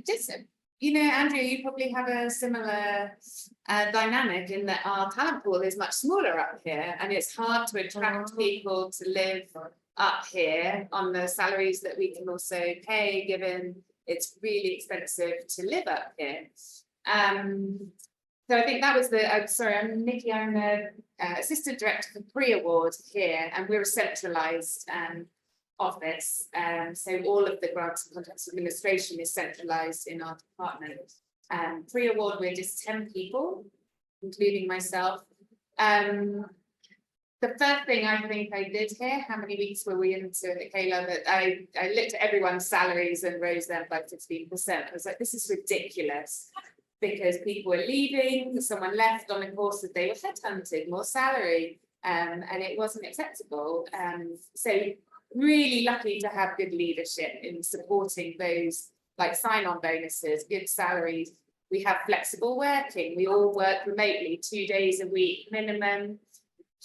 Just, you know, Andrea, you probably have a similar dynamic in that our talent pool is much smaller up here, and it's hard to attract people to live up here on the salaries that we can also pay, given it's really expensive to live up here. So I think that was the, sorry, I'm Nikki, I'm the assistant director for pre-award here, and we're a centralized office. So all of the grants and contracts administration is centralized in our department. Pre-award, we're just 10 people, including myself. the first thing I think I did here, how many weeks were we into it, Kayla, that I looked at everyone's salaries and rose them by 15%. I was like, this is ridiculous. Because people were leaving, someone left on the course that they were headhunted, more salary, and it wasn't acceptable. So really lucky to have good leadership in supporting those, like sign-on bonuses, good salaries. We have flexible working. We all work remotely 2 days a week minimum.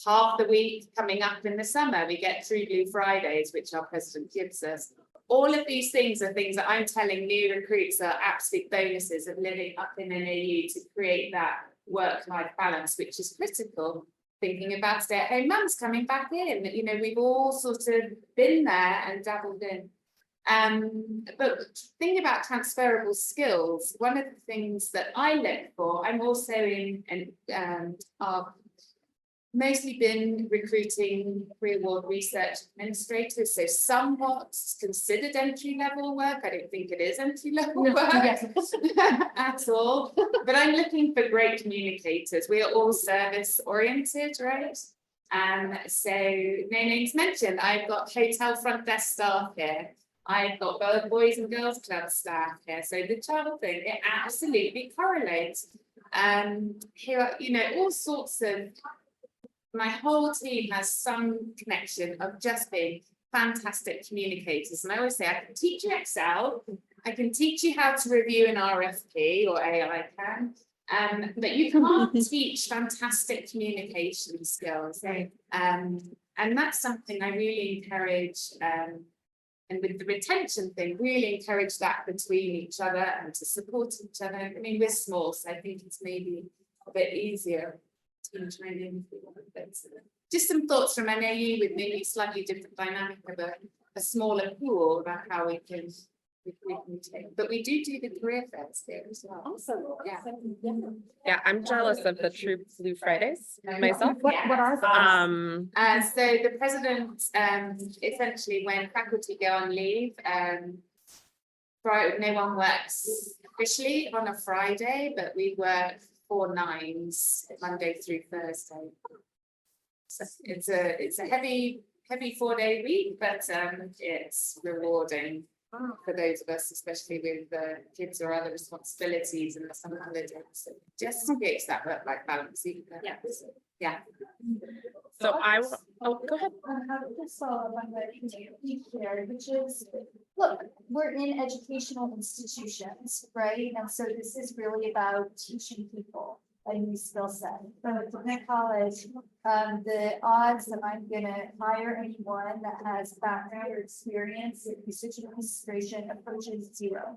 Half the week coming up in the summer, we get True Blue Fridays, which our president gives us. All of these things are things that I'm telling new recruits are absolute bonuses of living up in an AU to create that work-life balance, which is critical. Thinking about stay-at-home mums coming back in, you know, we've all sort of been there and dabbled in. But thinking about transferable skills, one of the things that I look for, I'm also in our mostly been recruiting pre-award research administrators, so somewhat considered entry-level work. I don't think it is entry-level work at all, but I'm looking for great communicators. We are all service-oriented, right? So no names mentioned. I've got hotel front desk staff here. I've got boys and girls club staff here. So the child thing, it absolutely correlates. Here, you know, all sorts of. My whole team has some connection of just being fantastic communicators. And I always say, I can teach you Excel, I can teach you how to review an RFP, or AI can, but you can't teach fantastic communication skills. And that's something I really encourage, and with the retention thing, really encourage that between each other and to support each other. I mean, we're small, so I think it's maybe a bit easier. Just some thoughts from NAU with maybe slightly different dynamic of a smaller pool about how we can take. But we do the career fairs here as well. Awesome. Yeah, I'm jealous of the True Blue Fridays myself. What are those? So the president, essentially when faculty go on leave, no one works officially on a Friday, but we work 4 9s Monday through Thursday. So it's a heavy 4-day week, but it's rewarding for those of us, especially with kids or other responsibilities and the summer holidays. So just creates that work-life balance. Yeah. So go ahead. Just follow up on what you shared, which is, look, we're in educational institutions, right? And so this is really about teaching people a new skill set. So at college, the odds that I'm gonna hire anyone that has background or experience in research and administration approaches 0.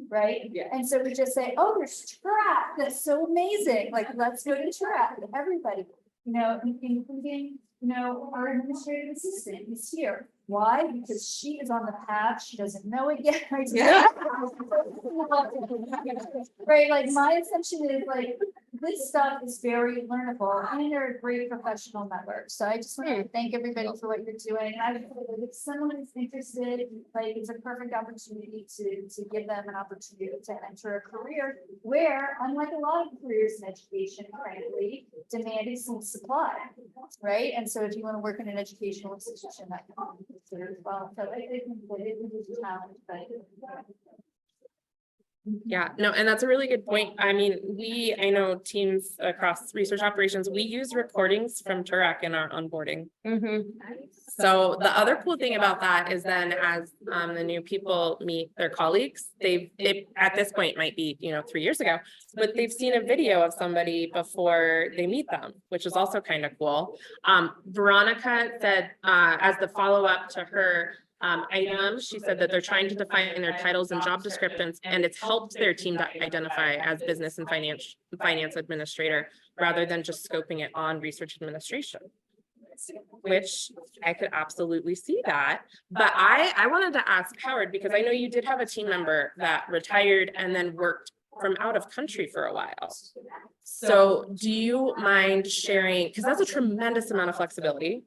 Right? Yeah. And so we just say, oh, there's track. That's so amazing. Like, let's go to track. Everybody, you know, including, you know, our administrative assistant is here. Why? Because she is on the path. She doesn't know it yet. Right? Yeah. Right. Like, my assumption is like, this stuff is very learnable and they're a great professional network. So I just want to thank everybody for what you're doing. I would say that if someone is interested, like, it's a perfect opportunity to give them an opportunity to enter a career where, unlike a lot of careers in education, frankly, demand exceeds supply, right? And so if you want to work in an educational institution, that can be considered as well. So I think that it is a challenge, but Yeah, no, and that's a really good point. I mean, I know teams across research operations, we use recordings from Turek in our onboarding. So the other cool thing about that is then as the new people meet their colleagues, they at this point might be, 3 years ago, but they've seen a video of somebody before they meet them, which is also kind of cool. Veronica said as the follow-up to her item, she said that they're trying to define their titles and job descriptions, and it's helped their team to identify as business and finance administrator rather than just scoping it on research administration, which I could absolutely see that. But I wanted to ask Howard, because I know you did have a team member that retired and then worked from out of country for a while. So do you mind sharing, because that's a tremendous amount of flexibility.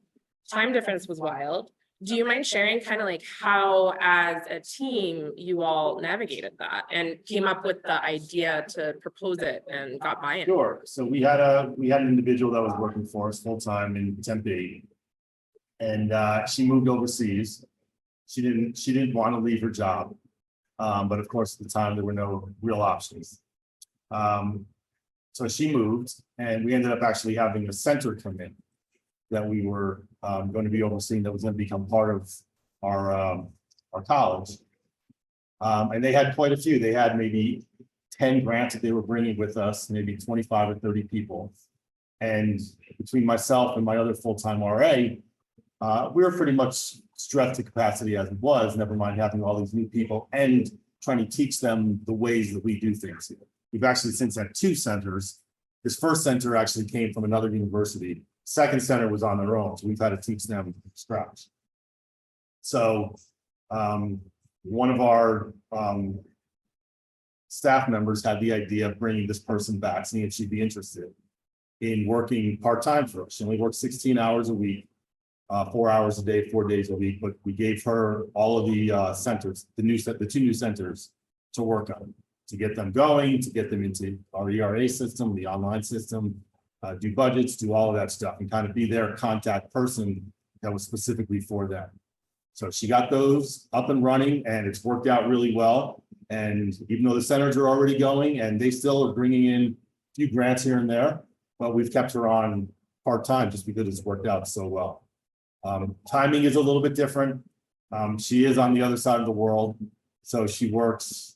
Time difference was wild. do you mind sharing kind of like how, as a team, you all navigated that and came up with the idea to propose it and got buy-in? Sure. So we had an individual that was working for us full-time in Tempe. And she moved overseas. She didn't want to leave her job. But of course, at the time, there were no real options. So she moved, and we ended up actually having a center come in that we were going to be overseeing, that was going to become part of our college. And they had quite a few. They had maybe 10 grants that they were bringing with us, maybe 25 or 30 people. And between myself and my other full-time RA, we were pretty much stressed to capacity as it was, never mind having all these new people and trying to teach them the ways that we do things here. We've actually since had 2 centers. This first center actually came from another university. Second center was on their own, so we've had to teach them from scratch. So one of our staff members had the idea of bringing this person back, seeing if she'd be interested in working part-time for us. She only worked 16 hours a week, 4 hours a day, 4 days a week, but we gave her all of the centers, the 2 new centers to work on, to get them going, to get them into our ERA system, the online system, do budgets, do all of that stuff, and kind of be their contact person that was specifically for them. So she got those up and running, and it's worked out really well. And even though the centers are already going, and they still are bringing in a few grants here and there, but we've kept her on part-time just because it's worked out so well. Timing is a little bit different. She is on the other side of the world, so she works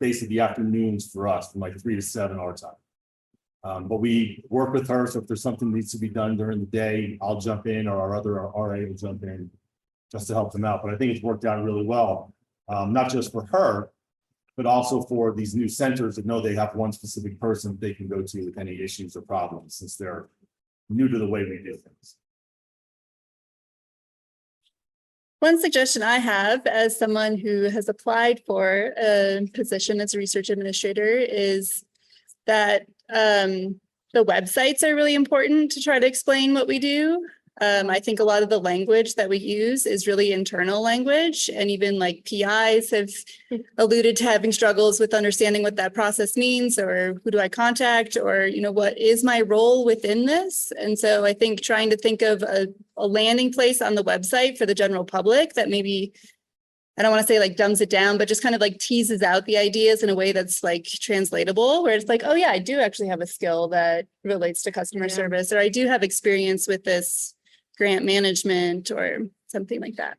basically afternoons for us from like 3 to 7 our time. But we work with her, so if there's something that needs to be done during the day, I'll jump in, or our other RA will jump in just to help them out. But I think it's worked out really well, not just for her, but also for these new centers that know they have one specific person they can go to with any issues or problems, since they're new to the way we do things. One suggestion I have as someone who has applied for a position as a research administrator is that the websites are really important to try to explain what we do. I think a lot of the language that we use is really internal language, and even like PIs have alluded to having struggles with understanding what that process means, or who do I contact, or, you know, what is my role within this? And so I think trying to think of a landing place on the website for the general public that maybe, I don't want to say like dumbs it down, but just kind of like teases out the ideas in a way that's like translatable, where it's like, oh yeah, I do actually have a skill that relates to customer service, or I do have experience with this grant management or something like that.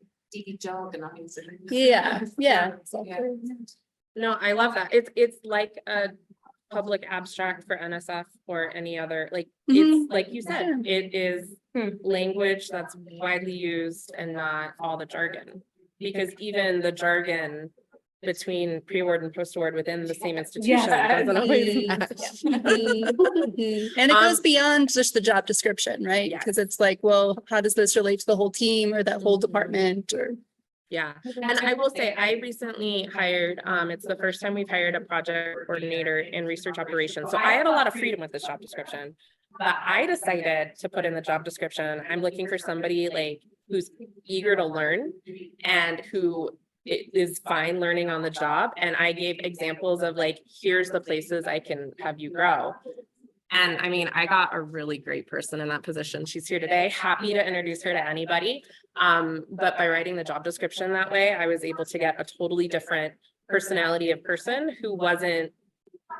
Yeah. No, I love that. It's like a public abstract for NSF or any other, like, it's like you said, it is language that's widely used and not all the jargon. Because even the jargon between pre-award and post-award within the same institution doesn't always match. And it goes beyond just the job description, right? Because it's like, well, how does this relate to the whole team or that whole department? Or yeah, and I will say, I recently hired, it's the first time we've hired a project coordinator in research operations. So I had a lot of freedom with this job description, but I decided to put in the job description, I'm looking for somebody like who's eager to learn and who is fine learning on the job. And I gave examples of like, here's the places I can have you grow. And I mean, I got a really great person in that position. She's here today. Happy to introduce her to anybody. But by writing the job description that way, I was able to get a totally different personality of person who wasn't,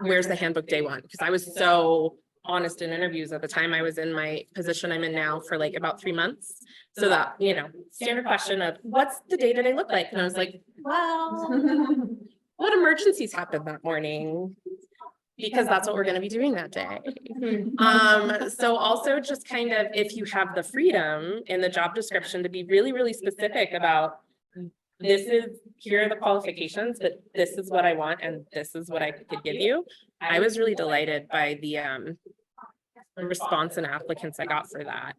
where's the handbook day one? Because I was so honest in interviews at the time. I was in my position I'm in now for like about 3 months. So that, you know, standard question of what's the day-to-day look like? And I was like, well, what emergencies happened that morning? Because that's what we're going to be doing that day. So also just kind of, if you have the freedom in the job description to be really, really specific about here are the qualifications, but this is what I want and this is what I could give you. I was really delighted by the response and applicants I got for that.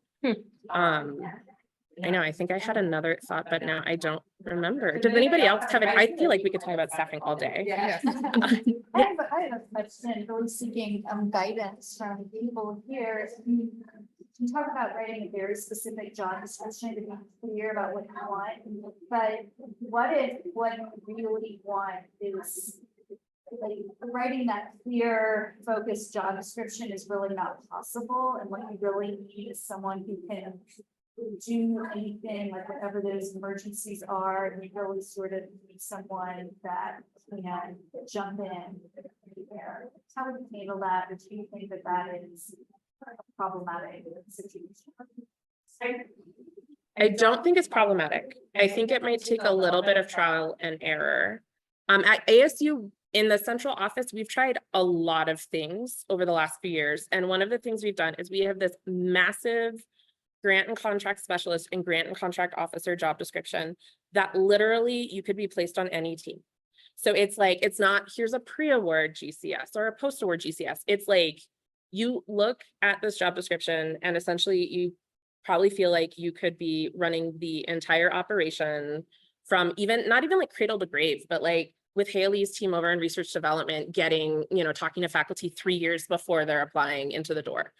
I know, I think I had another thought, but now I don't remember. Does anybody else have it? I feel like we could talk about staffing all day. I have a question, really seeking guidance from people here. can talk about writing a very specific job description to be clear about what you want. But what if what you really want is like writing that clear, focused job description is really not possible, and what you really need is someone who can do anything, like whatever those emergencies are, and you really sort of need someone that can jump in there. How would you handle that, or do you think that that is a problematic situation? I don't think it's problematic. I think it might take a little bit of trial and error. At ASU, in the central office, we've tried a lot of things over the last few years. And one of the things we've done is we have this massive grant and contract specialist and grant and contract officer job description that literally you could be placed on any team. So it's like, it's not, here's a pre-award GCS or a post-award GCS. It's like, you look at this job description and essentially you probably feel like you could be running the entire operation from not even like cradle to grave, but like with Haley's team over in research development, getting, talking to faculty 3 years before they're applying into the door.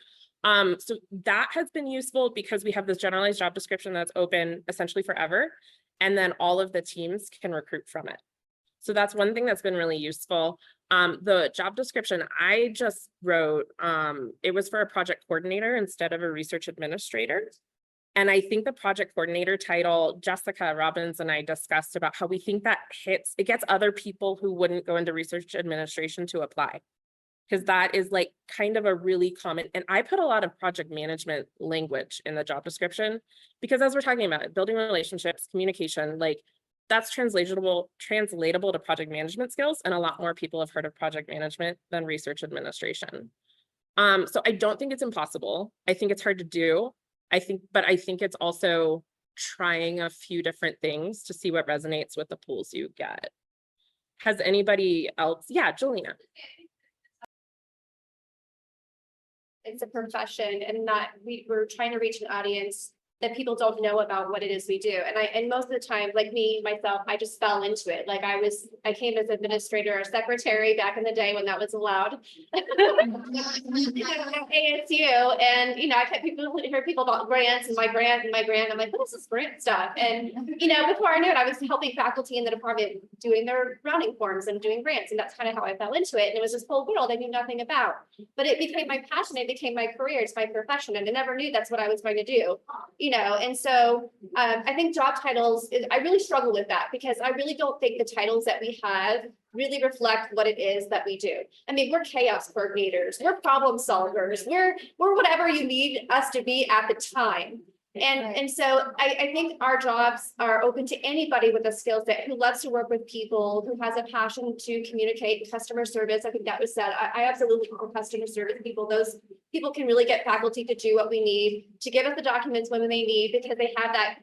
So that has been useful because we have this generalized job description that's open essentially forever. And then all of the teams can recruit from it. So that's one thing that's been really useful. The job description I just wrote, it was for a project coordinator instead of a research administrator. And I think the project coordinator title, Jessica Robbins and I discussed about how we think that it gets other people who wouldn't go into research administration to apply. Because that is like kind of a really common, and I put a lot of project management language in the job description, because as we're talking about it, building relationships, communication, like that's translatable to project management skills. And a lot more people have heard of project management than research administration. So I don't think it's impossible. I think it's hard to do. But I think it's also trying a few different things to see what resonates with the pools you get. Has anybody else? Yeah, Jolena. It's a profession, and we're trying to reach an audience that people don't know about what it is we do. And most of the time, like me, myself, I just fell into it. Like I came as administrator or secretary back in the day when that was allowed. At ASU, and I heard people about grants and my grant. I'm like, what is this grant stuff? And before I knew it, I was helping faculty in the department doing their rounding forms and doing grants. And that's kind of how I fell into it. And it was this whole world I knew nothing about. But it became my passion, it became my career, it's my profession. And I never knew that's what I was going to do. And so I think job titles, I really struggle with that, because I really don't think the titles that we have really reflect what it is that we do. I mean, we're chaos coordinators, we're problem solvers, we're whatever you need us to be at the time. And so I think our jobs are open to anybody with a skill set who loves to work with people, who has a passion to communicate customer service. I think that was said. I absolutely love customer service people. Those people can really get faculty to do what we need, to give us the documents when they need, because they have that,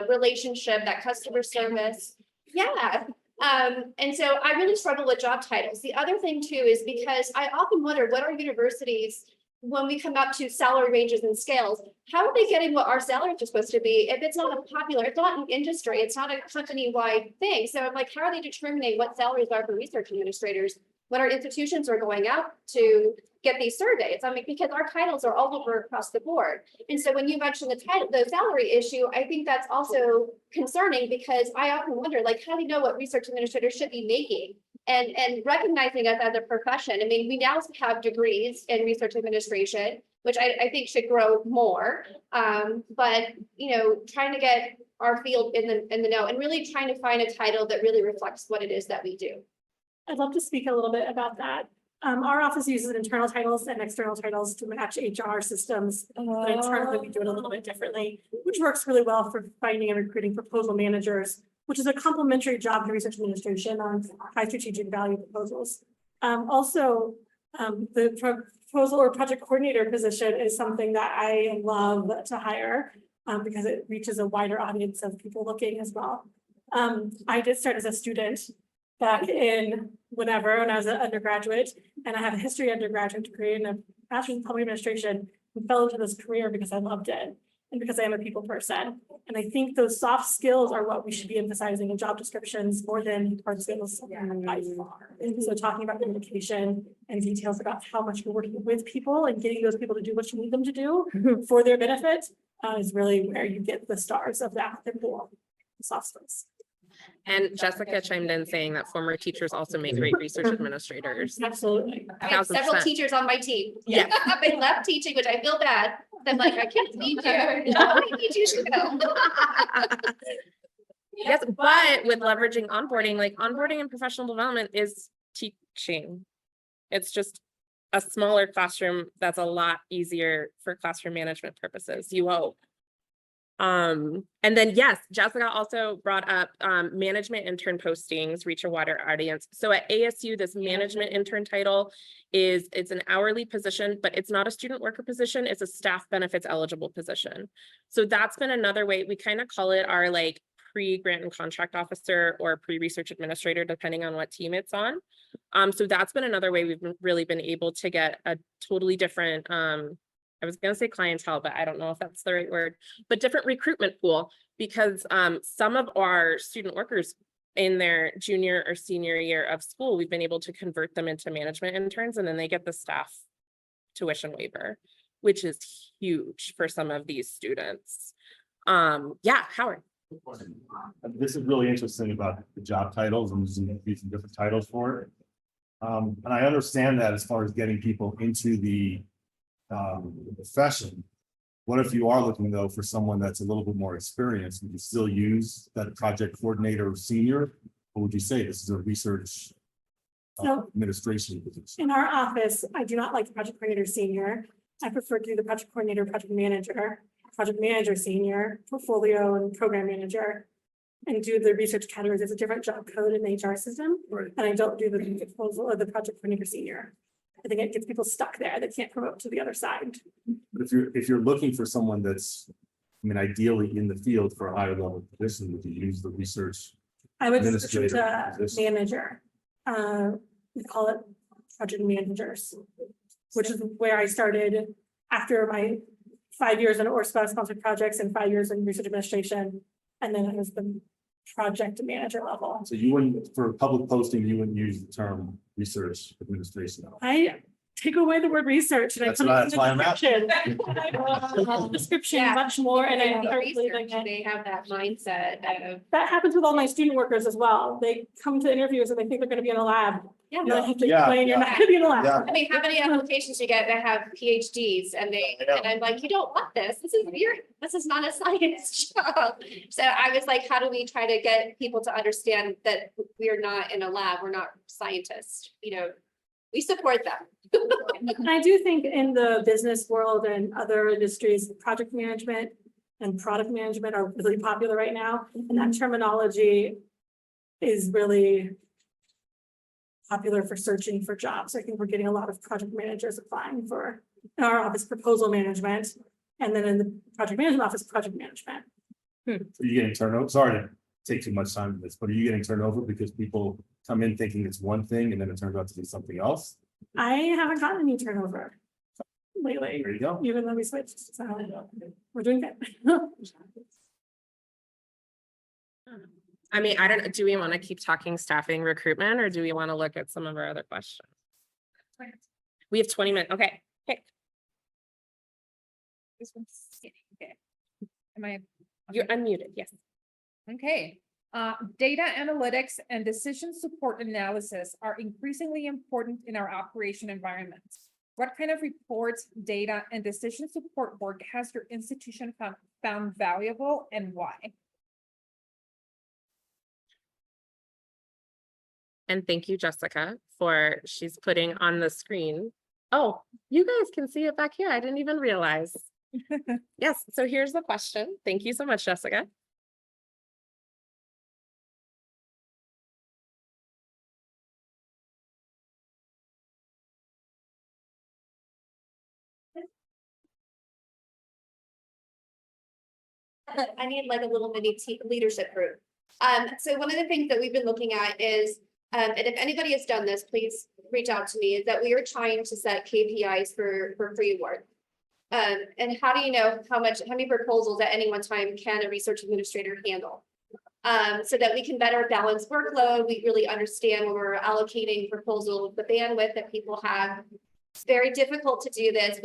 relationship, that customer service. Yeah. And so I really struggle with job titles. The other thing too is because I often wonder, what are universities, when we come up to salary ranges and scales, how are they getting what our salaries are supposed to be if it's not a popular, it's not an industry, it's not a company-wide thing. So I'm like, how are they determining what salaries are for research administrators when our institutions are going out to get these surveys? I mean, because our titles are all over across the board. And so when you mention the salary issue, I think that's also concerning, because I often wonder, like, how do you know what research administrators should be making? And recognizing us as a profession. I mean, we now have degrees in research administration, which I think should grow more. But trying to get our field in the know, and really trying to find a title that really reflects what it is that we do. I'd love to speak a little bit about that. Our office uses internal titles and external titles to match HR systems. But internally, we do it a little bit differently, which works really well for finding and recruiting proposal managers, which is a complementary job to research administration on high strategic value proposals. Also, the proposal or project coordinator position is something that I love to hire because it reaches a wider audience of people looking as well. I did start as a student back in when I was an undergraduate, and I have a history undergraduate degree and a master's in public administration, and fell into this career because I loved it. and because I am a people person. And I think those soft skills are what we should be emphasizing in job descriptions more than hard skills by far. And so talking about communication and details about how much you're working with people and getting those people to do what you need them to do for their benefit is really where you get the stars of that pool, soft skills. And Jessica chimed in saying that former teachers also make great research administrators. Absolutely. I have several 1000%. teachers on my team. Yeah. They left teaching, which I feel bad. I'm like, I can't teach you. I need you to know. Yes, but with leveraging onboarding, like onboarding and professional development is teaching. It's just a smaller classroom that's a lot easier for classroom management purposes, you hope. And then yes, Jessica also brought up management intern postings, reach a wider audience. So at ASU, this management intern title it's an hourly position, but it's not a student worker position, it's a staff benefits eligible position. So that's been another way, we kind of call it our like pre-grant and contract officer or pre-research administrator, depending on what team it's on. So that's been another way we've really been able to get a totally different I was going to say clientele, but I don't know if that's the right word, but different recruitment pool, because some of our student workers in their junior or senior year of school, we've been able to convert them into management interns, and then they get the staff tuition waiver, which is huge for some of these students. Yeah, Howard. This is really interesting about the job titles and using different titles for it. And I understand that as far as getting people into the profession. What if you are looking though for someone that's a little bit more experienced? Would you still use that project coordinator or senior? Or would you say this is a research So administration position? in our office, I do not like the project coordinator senior. I prefer to do the project coordinator, project manager senior, portfolio and program manager. And do the research categories. There's a different job code in the HR system. Right. And I don't do the proposal or the project coordinator senior. I think it gets people stuck there that can't promote to the other side. But if you're looking for someone that's, I mean, ideally in the field for a higher level position, would you use the research? I would switch Administrator to position. manager. We call it project managers, which is where I started after my 5 years in ORSPA sponsored projects and 5 years in research administration. And then I was the project manager level. So you wouldn't, for public posting, you wouldn't use the term research administration. I take away the word research and I That's put why- it in that's the why I'm asking. description. Description Yeah. much more and I And start believing research, it. they have that mindset of, That happens with all my student workers as well. They come to interviews and they think they're gonna be in a lab. yeah. And I have to Yeah, explain, you're not gonna be in a lab. Yeah. I mean, how many applications you get that have PhDs and I'm like, you don't want this. This is not a science job. So I was like, how do we try to get people to understand that we're not in a lab, we're not scientists, we support them. And I do think in the business world and other industries, project management and product management are really popular right now. And that terminology is really popular for searching for jobs. I think we're getting a lot of project managers applying for in our office proposal management. And then in the project management office, project management. Are you getting turnover? Sorry to take too much time in this, but are you getting turnover because people come in thinking it's one thing and then it turns out to be something else? I haven't gotten any turnover lately, There you go. even though we switched. So we're doing good. I mean, I don't know, do we want to keep talking staffing recruitment or do we want to look at some of our other questions? We have 20 minutes. Okay. Pick. This one's skinny. Okay. Am I? You're unmuted. Yes. Okay. Data analytics and decision support analysis are increasingly important in our operation environments. What kind of reports, data, and decision support work has your institution found valuable and why? And thank you, Jessica, she's putting on the screen. Oh, you guys can see it back here. I didn't even realize. Yes, so here's the question. Thank you so much, Jessica. I need like a little mini leadership group. So one of the things that we've been looking at is, and if anybody has done this, please reach out to me, is that we are trying to set KPIs for pre-award. And how do you know how many proposals at any one time can a research administrator handle? So that we can better balance workload, we really understand when we're allocating proposals, the bandwidth that people have. It's very difficult to do this.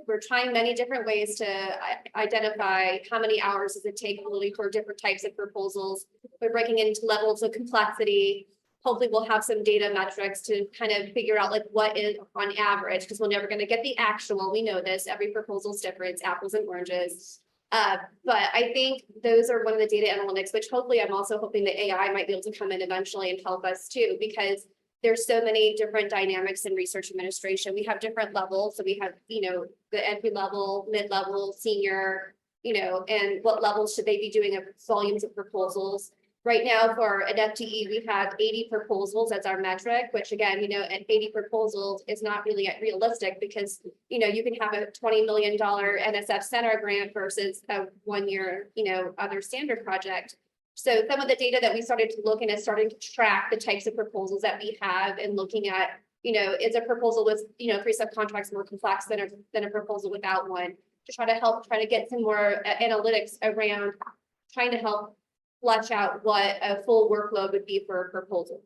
We're trying many different ways to identify how many hours does it take really for different types of proposals. We're breaking into levels of complexity. Hopefully we'll have some data metrics to kind of figure out like what is on average, because we're never going to get the actual. We know this, every proposal is different, it's apples and oranges. But I think those are one of the data analytics, which hopefully I'm also hoping that AI might be able to come in eventually and help us too, because there's so many different dynamics in research administration. We have different levels. So we have, the entry level, mid-level, senior, and what levels should they be doing of volumes of proposals. Right now for an FTE, we have 80 proposals as our metric, which again, at 80 proposals is not really realistic because, you can have a $20 million NSF center grant versus a 1 year, other standard project. So some of the data that we started to look at is starting to track the types of proposals that we have and looking at, is a proposal with, 3 subcontracts more complex than a proposal without one, to try to get some more analytics around trying to help flesh out what a full workload would be for a proposal.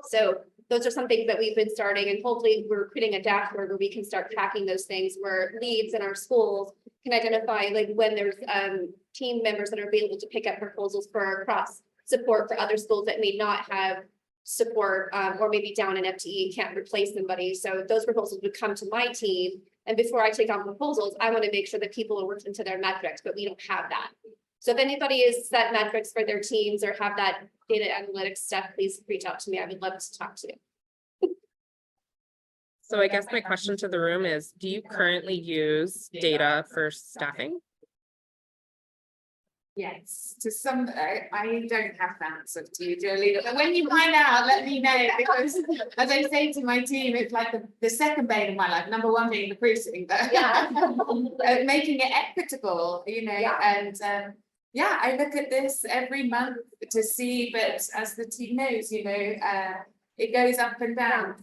So those are some things that we've been starting, and hopefully we're creating a dashboard where we can start tracking those things, where leads in our schools can identify like when there's team members that are available to pick up proposals for cross support for other schools that may not have support, or maybe down an FTE can't replace somebody. So those proposals would come to my team, and before I take on proposals, I want to make sure that people are working to their metrics, but we don't have that. So if anybody is set metrics for their teams or have that data analytics stuff, please reach out to me. I would love to talk to you. So I guess my question to the room is, do you currently use data for staffing? Yes, to some, I don't have the answer to you, Jolene, but when you find out, let me know, because as I say to my team, it's like the second bane of my life, number one being recruiting, but making it equitable, and I look at this every month to see, but as the team knows, it goes up and down.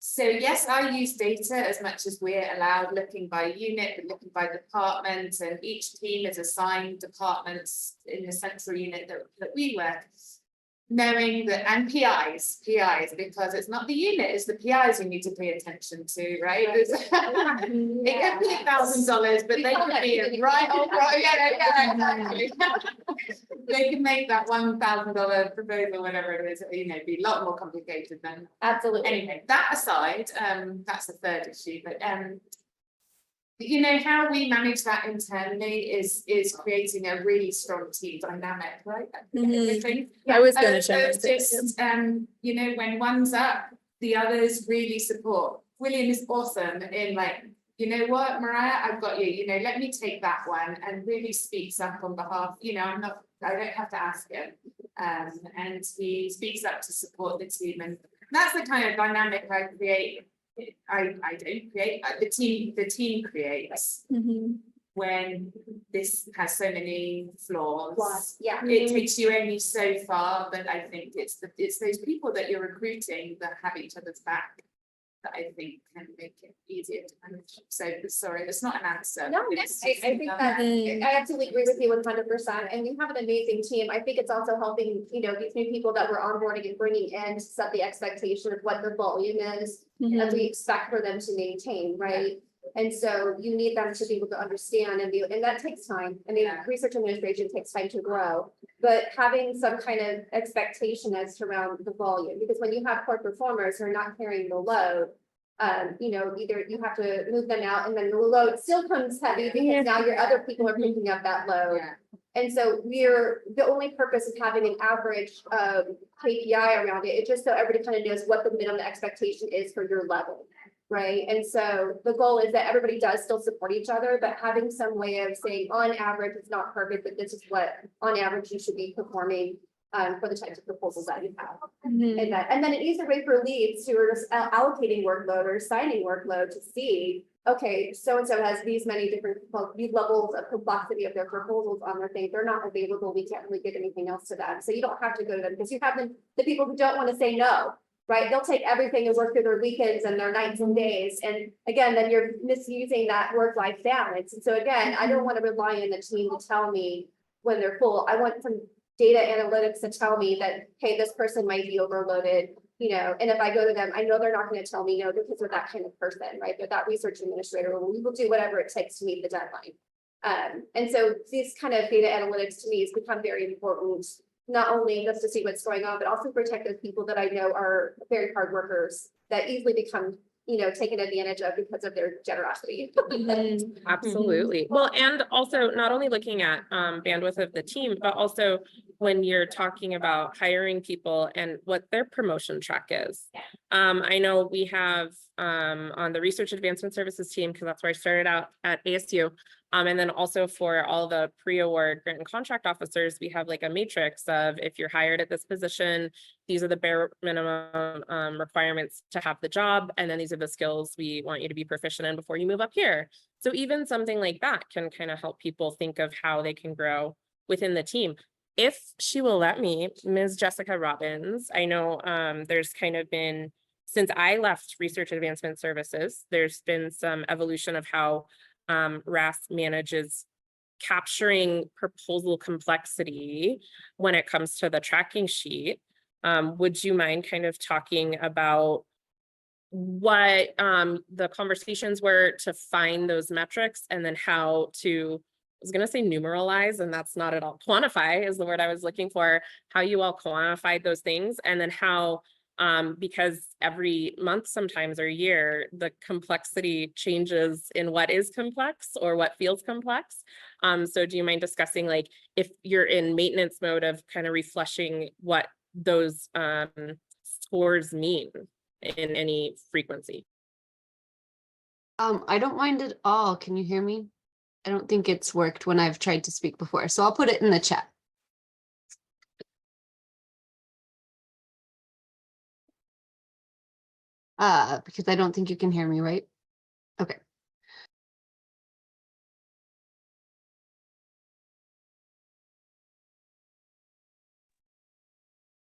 So yes, I use data as much as we're allowed, looking by unit, but looking by department, and each team is assigned departments in the central unit that we work. Knowing that, and PIs, because it's not the unit, it's the PIs you need to pay attention to, right? It could be $1,000, but they could be exactly. They can make that $1,000 proposal, whatever it is, be a lot more complicated than. Absolutely. Anyway, that aside, that's the third issue, but how we manage that internally is creating a really strong team dynamic, right? I was going to share just when one's up, the others really support. William is awesome in like, you know what, Mariah, I've got you, let me take that one, and really speaks up on behalf, I don't have to ask him. And he speaks up to support the team, and that's the kind of dynamic I create. I don't create, the team creates. When this has so many flaws. It takes you only so far, but I think it's those people that you're recruiting that have each other's back that I think can make it easier to manage. So sorry, it's not an answer. No, I think that I absolutely agree with you 100%. And you have an amazing team. I think it's also helping, these new people that we're onboarding and bringing in to set the expectation of what the volume is that we expect for them to maintain, right? And so you need them to be able to understand and that takes time. I mean, research administration takes time to grow, but having some kind of expectation as to around the volume, because when you have poor performers who are not carrying the load, either you have to move them out and then the load still comes heavy because now your other people are picking up that load. And so the only purpose of having an average KPI around it, it's just so everybody kind of knows what the minimum expectation is for your level. Right. And so the goal is that everybody does still support each other, but having some way of saying on average, it's not perfect, but this is what on average you should be performing for the types of proposals that you have. And then it is a way for leads who are just allocating workload or assigning workload to see, okay, so-and-so has these many different these levels of complexity of their proposals on their thing. They're not available. We can't really get anything else to them. So you don't have to go to them because you have the people who don't want to say no. right? They'll take everything and work through their weekends and their nights and days. And again, then you're misusing that work-life balance. And so again, I don't want to rely on the team to tell me when they're full. I want some data analytics to tell me that, hey, this person might be overloaded, you know, and if I go to them, I know they're not going to tell me no because they're that kind of person, right? They're that research administrator. We will do whatever it takes to meet the deadline. And so these kind of data analytics to me has become very important, not only just to see what's going on, but also protect those people that I know are very hard workers that easily become, you know, taken advantage of because of their generosity. Absolutely. Well, and also not only looking at bandwidth of the team, but also when you're talking about hiring people and what their promotion track is. I know we have on the Research Advancement Services team, because that's where I started out at ASU. And then also for all the pre-award grant and contract officers, we have like a matrix of if you're hired at this position, these are the bare minimum requirements to have the job. And then these are the skills we want you to be proficient in before you move up here. So even something like that can kind of help people think of how they can grow within the team. If she will let me, Ms. Jessica Robbins, I know there's kind of been, since I left Research Advancement Services, there's been some evolution of how RAS manages capturing proposal complexity when it comes to the tracking sheet. Would you mind kind of talking about what the conversations were to find those metrics and then how to, I was going to say numeralize, and that's not at all, quantify is the word I was looking for, how you all quantified those things, and then how because every month sometimes or year, the complexity changes in what is complex or what feels complex. So do you mind discussing, like, if you're in maintenance mode of kind of refreshing what those scores mean in any frequency? I don't mind at all. Can you hear me? I don't think it's worked when I've tried to speak before, so I'll put it in the chat. Because I don't think you can hear me, right? Okay.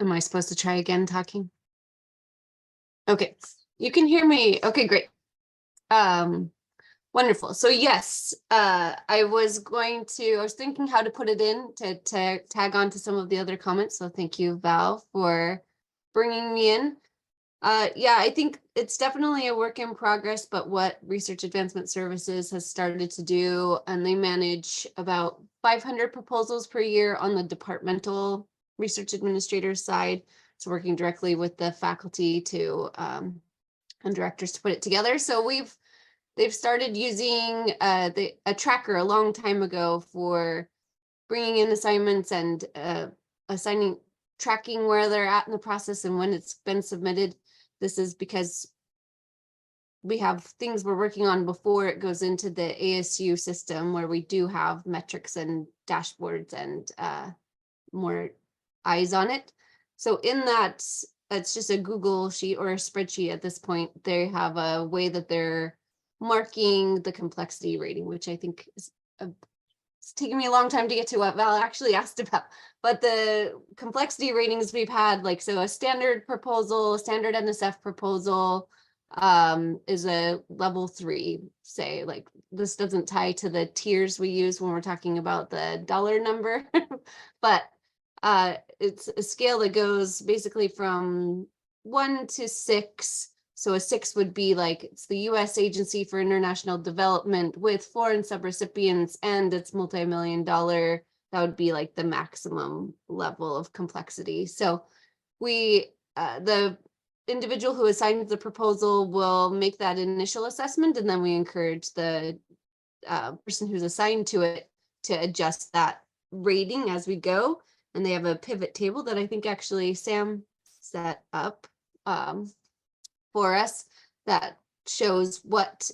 Am I supposed to try again talking? Okay, you can hear me. Okay, great. Wonderful. So yes, I was thinking how to put it in to tag on to some of the other comments. So thank you, Val, for bringing me in. Yeah, I think it's definitely a work in progress, but what Research Advancement Services has started to do, and they manage about 500 proposals per year on the departmental research administrator side. So working directly with the faculty to and directors to put it together. So they've started using a tracker a long time ago for bringing in assignments and tracking where they're at in the process and when it's been submitted. This is because we have things we're working on before it goes into the ASU system, where we do have metrics and dashboards and more eyes on it. So in that, it's just a Google sheet or a spreadsheet at this point. They have a way that they're marking the complexity rating, which I think is it's taking me a long time to get to what Val actually asked about. But the complexity ratings we've had, like, so a standard proposal, standard NSF proposal is a level 3, say, like, this doesn't tie to the tiers we use when we're talking about the dollar number, but it's a scale that goes basically from 1 to 6. So a 6 would be like, it's the U.S. Agency for International Development with foreign subrecipients and it's multi-million-dollar. That would be like the maximum level of complexity. So the individual who assigns the proposal will make that initial assessment, and then we encourage the person who's assigned to it to adjust that rating as we go. And they have a pivot table that I think actually Sam set up for us that shows what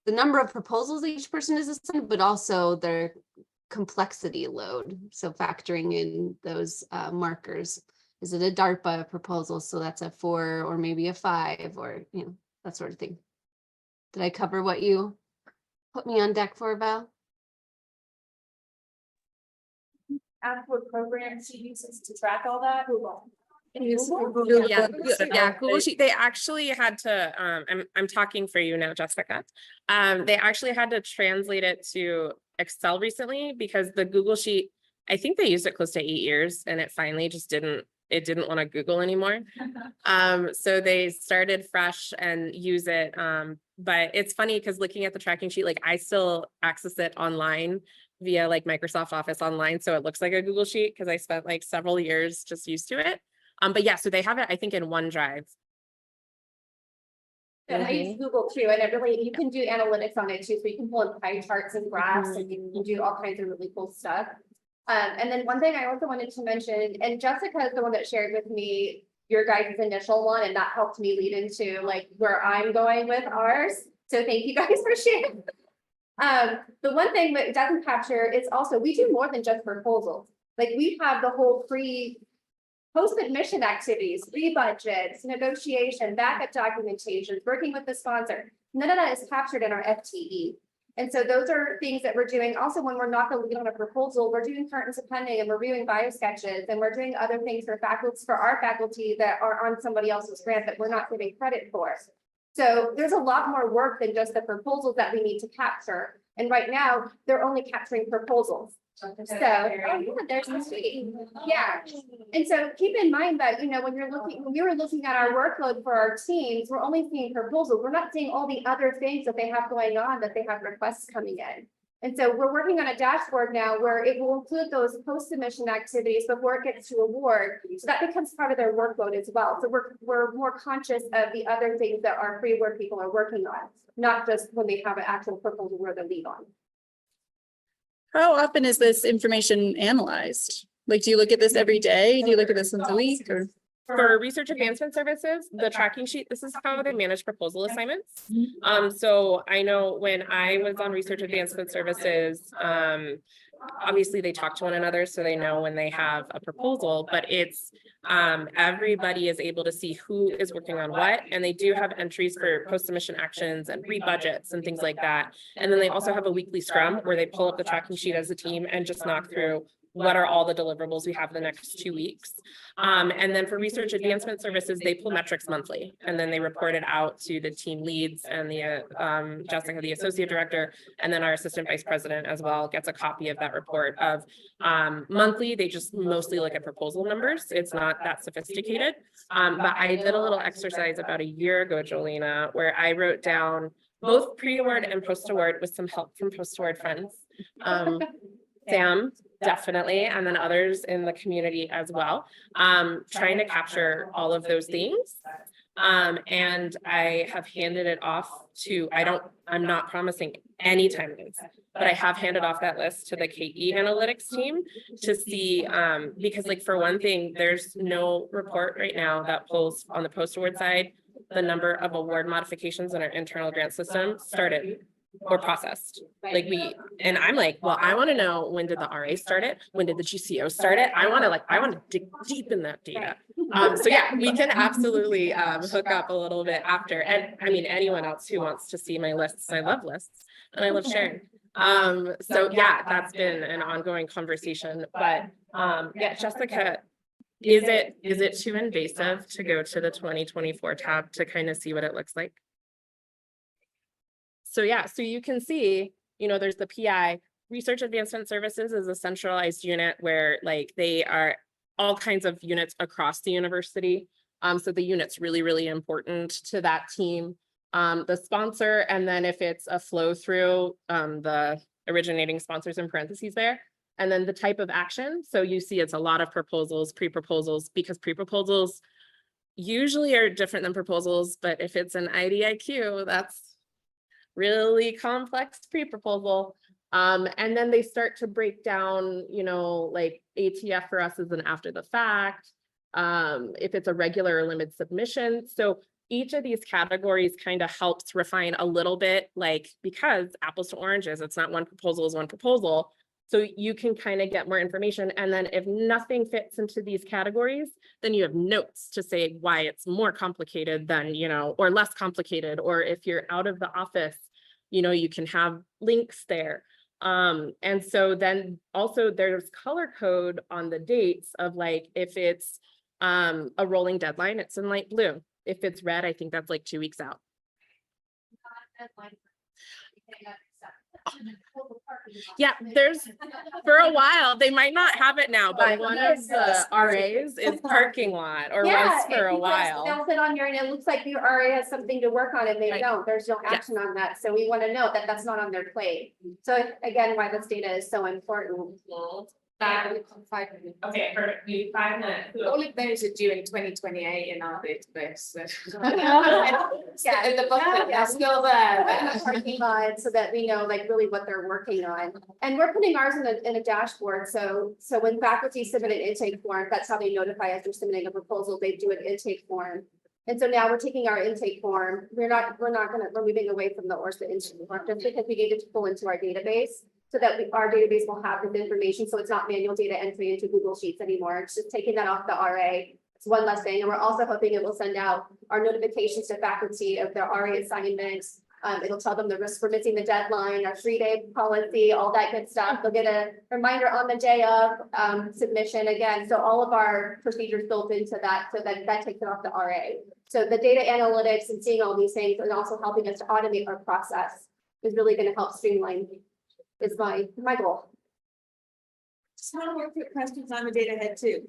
the number of proposals each person is assigned, but also their complexity load. So factoring in those markers. Is it a DARPA proposal? So that's a 4 or maybe a 5, or, you know, that sort of thing. Did I cover what you put me on deck for, Val? And what programs she uses to track all that? Yeah, Google Sheet, they actually had to, I'm talking for you now, Jessica. They actually had to translate it to Excel recently because the Google Sheet, I think they used it close to 8 years and it finally just didn't want to Google anymore. So they started fresh and use it. But it's funny because looking at the tracking sheet, like I still access it online via like Microsoft Office online. So it looks like a Google Sheet because I spent like several years just used to it. But yeah, so they have it, I think, in OneDrive. And I use Google too, and it really, you can do analytics on it too, so you can pull in pie charts and graphs, and you can do all kinds of really cool stuff. And then one thing I also wanted to mention, and Jessica is the one that shared with me your guys' initial one, and that helped me lead into like where I'm going with ours. So thank you guys for sharing. The one thing that it doesn't capture is also, we do more than just proposals. Like we have the whole post-admission activities, re-budgets, negotiation, backup documentation, working with the sponsor. None of that is captured in our FTE. And so those are things that we're doing. Also, when we're not the lead on a proposal, we're doing currents of pending and we're reviewing bio sketches, and we're doing other things for our faculty that are on somebody else's grant that we're not giving credit for. So there's a lot more work than just the proposals that we need to capture. And right now, they're only capturing proposals. So, oh yeah, there's the suite. Yeah. And so keep in mind that, you know, when we were looking at our workload for our teams, we're only seeing proposals. We're not seeing all the other things that they have going on, that they have requests coming in. And so we're working on a dashboard now where it will include those post-submission activities before it gets to award. So that becomes part of their workload as well. So we're more conscious of the other things that our pre-award people are working on, not just when they have an actual proposal where the lead on. How often is this information analyzed? Like, do you look at this every day? Do you look at this once a week or? For research advancement services, the tracking sheet, this is how they manage proposal assignments. So I know when I was on research advancement services, obviously they talk to one another, so they know when they have a proposal, but it's everybody is able to see who is working on what, and they do have entries for post-submission actions and re-budgets and things like that. And then they also have a weekly scrum where they pull up the tracking sheet as a team and just knock through what are all the deliverables we have the next 2 weeks. And then for research advancement services, they pull metrics monthly, and then they report it out to the team leads and the Jessica, the associate director, and then our assistant vice president as well gets a copy of that report of monthly. They just mostly look at proposal numbers. It's not that sophisticated. But I did a little exercise about a year ago, Jolena, where I wrote down both pre-award and post-award with some help from post-award friends. Sam, definitely, and then others in the community as well, trying to capture all of those things. And I have handed it off to, I'm not promising any timelines, but I have handed off that list to the KE analytics team to see, because like for one thing, there's no report right now that pulls on the post-award side the number of award modifications in our internal grant system started or processed. Like and I'm like, well, I want to know, when did the RA start it? When did the GCO start it? I want to dig deep in that data. So yeah, we can absolutely hook up a little bit after. And I mean, anyone else who wants to see my lists, I love lists and I love sharing. So yeah, that's been an ongoing conversation, but yeah, Jessica, is it too invasive to go to the 2024 tab to kind of see what it looks like? So yeah, so you can see, you know, there's the PI. Research Advancement Services is a centralized unit where like they are all kinds of units across the university. So the unit's really, really important to that team. The sponsor, and then if it's a flow through, the originating sponsors in parentheses there. And then the type of action. So you see it's a lot of proposals, pre-proposals, because pre-proposals usually are different than proposals, but if it's an IDIQ, that's really complex pre-proposal. And then they start to break down, you know, like ATF for us is an after the fact, if it's a regular or limited submission. So each of these categories kind of helps refine a little bit, like, because apples to oranges, it's not one proposal is one proposal. So you can kind of get more information. And then if nothing fits into these categories, then you have notes to say why it's more complicated than, you know, or less complicated. Or if you're out of the office, you know, you can have links there. And so then also there's color code on the dates of like, if it's a rolling deadline. It's in light blue. If it's red, I think that's like 2 weeks out. Yeah, there's, for a while, they might not have it now, but one of the RAs is parking lot, or was for a while. They'll sit on your, and it looks like your RA has something to work on and they Right. don't, there's no action on that, so we want to know that that's not on their plate. So again, why this data is so important. Okay, perfect. We need 5 minutes. All of those are due in 2028 in our database. So. Yeah, In the bucket, yeah. they're still there. Parking lot, so that we know like really what they're working on. And we're putting ours in a dashboard, so when faculty submit an intake form, that's how they notify us they're submitting a proposal, they do an intake form. And so now we're taking our intake form, we're moving away from the ORSA intake form, just because we need it to pull into our database. So that our database will have this information, so it's not manual data entry into Google Sheets anymore, it's just taking that off the RA. It's one less thing, and we're also hoping it will send out our notifications to faculty of their RA assignments. It'll tell them the risk for missing the deadline, our 3-day policy, all that good stuff. They'll get a reminder on the day of submission again. So all of our procedures built into that, so that takes it off the RA. So the data analytics and seeing all these things and also helping us to automate our process is really going to help streamline. Is my goal. Just want to work through questions on the data head too.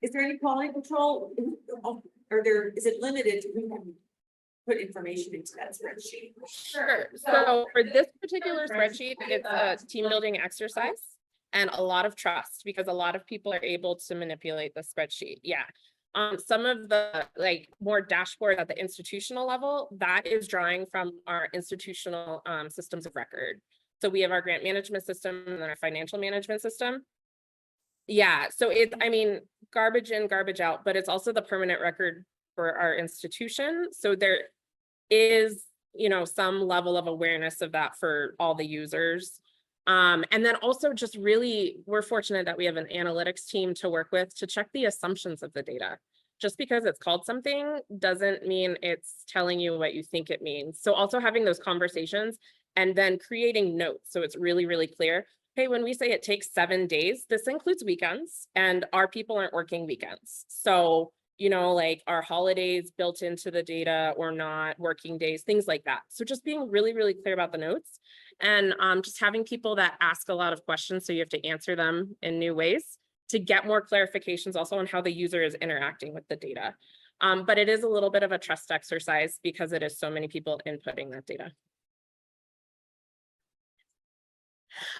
Is there any quality control? Is it limited to who can put information into that spreadsheet? Sure. So for this particular spreadsheet, it's a team building exercise and a lot of trust, because a lot of people are able to manipulate the spreadsheet. Yeah. Some of the like more dashboard at the institutional level, that is drawing from our institutional systems of record. So we have our grant management system and then our financial management system. Yeah, so it's, I mean, garbage in, garbage out, but it's also the permanent record for our institution. So there is, you know, some level of awareness of that for all the users. And then also just really, we're fortunate that we have an analytics team to work with to check the assumptions of the data. Just because it's called something doesn't mean it's telling you what you think it means. So also having those conversations and then creating notes. So it's really, really clear. Hey, when we say it takes 7 days, this includes weekends and our people aren't working weekends. So, you know, like our holidays built into the data or not, working days, things like that. So just being really, really clear about the notes and just having people that ask a lot of questions. So you have to answer them in new ways to get more clarifications also on how the user is interacting with the data. But it is a little bit of a trust exercise because it is so many people inputting that data.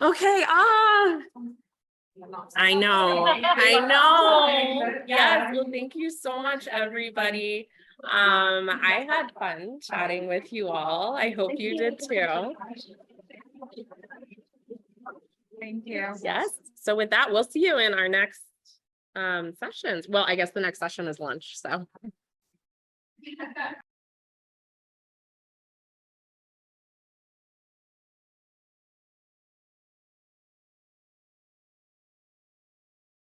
Okay, I know. Yes, well, thank you so much, everybody. I had fun chatting with you all. I hope you did too. Thank you. Yes, so with that, we'll see you in our next sessions. Well, I guess the next session is lunch, so.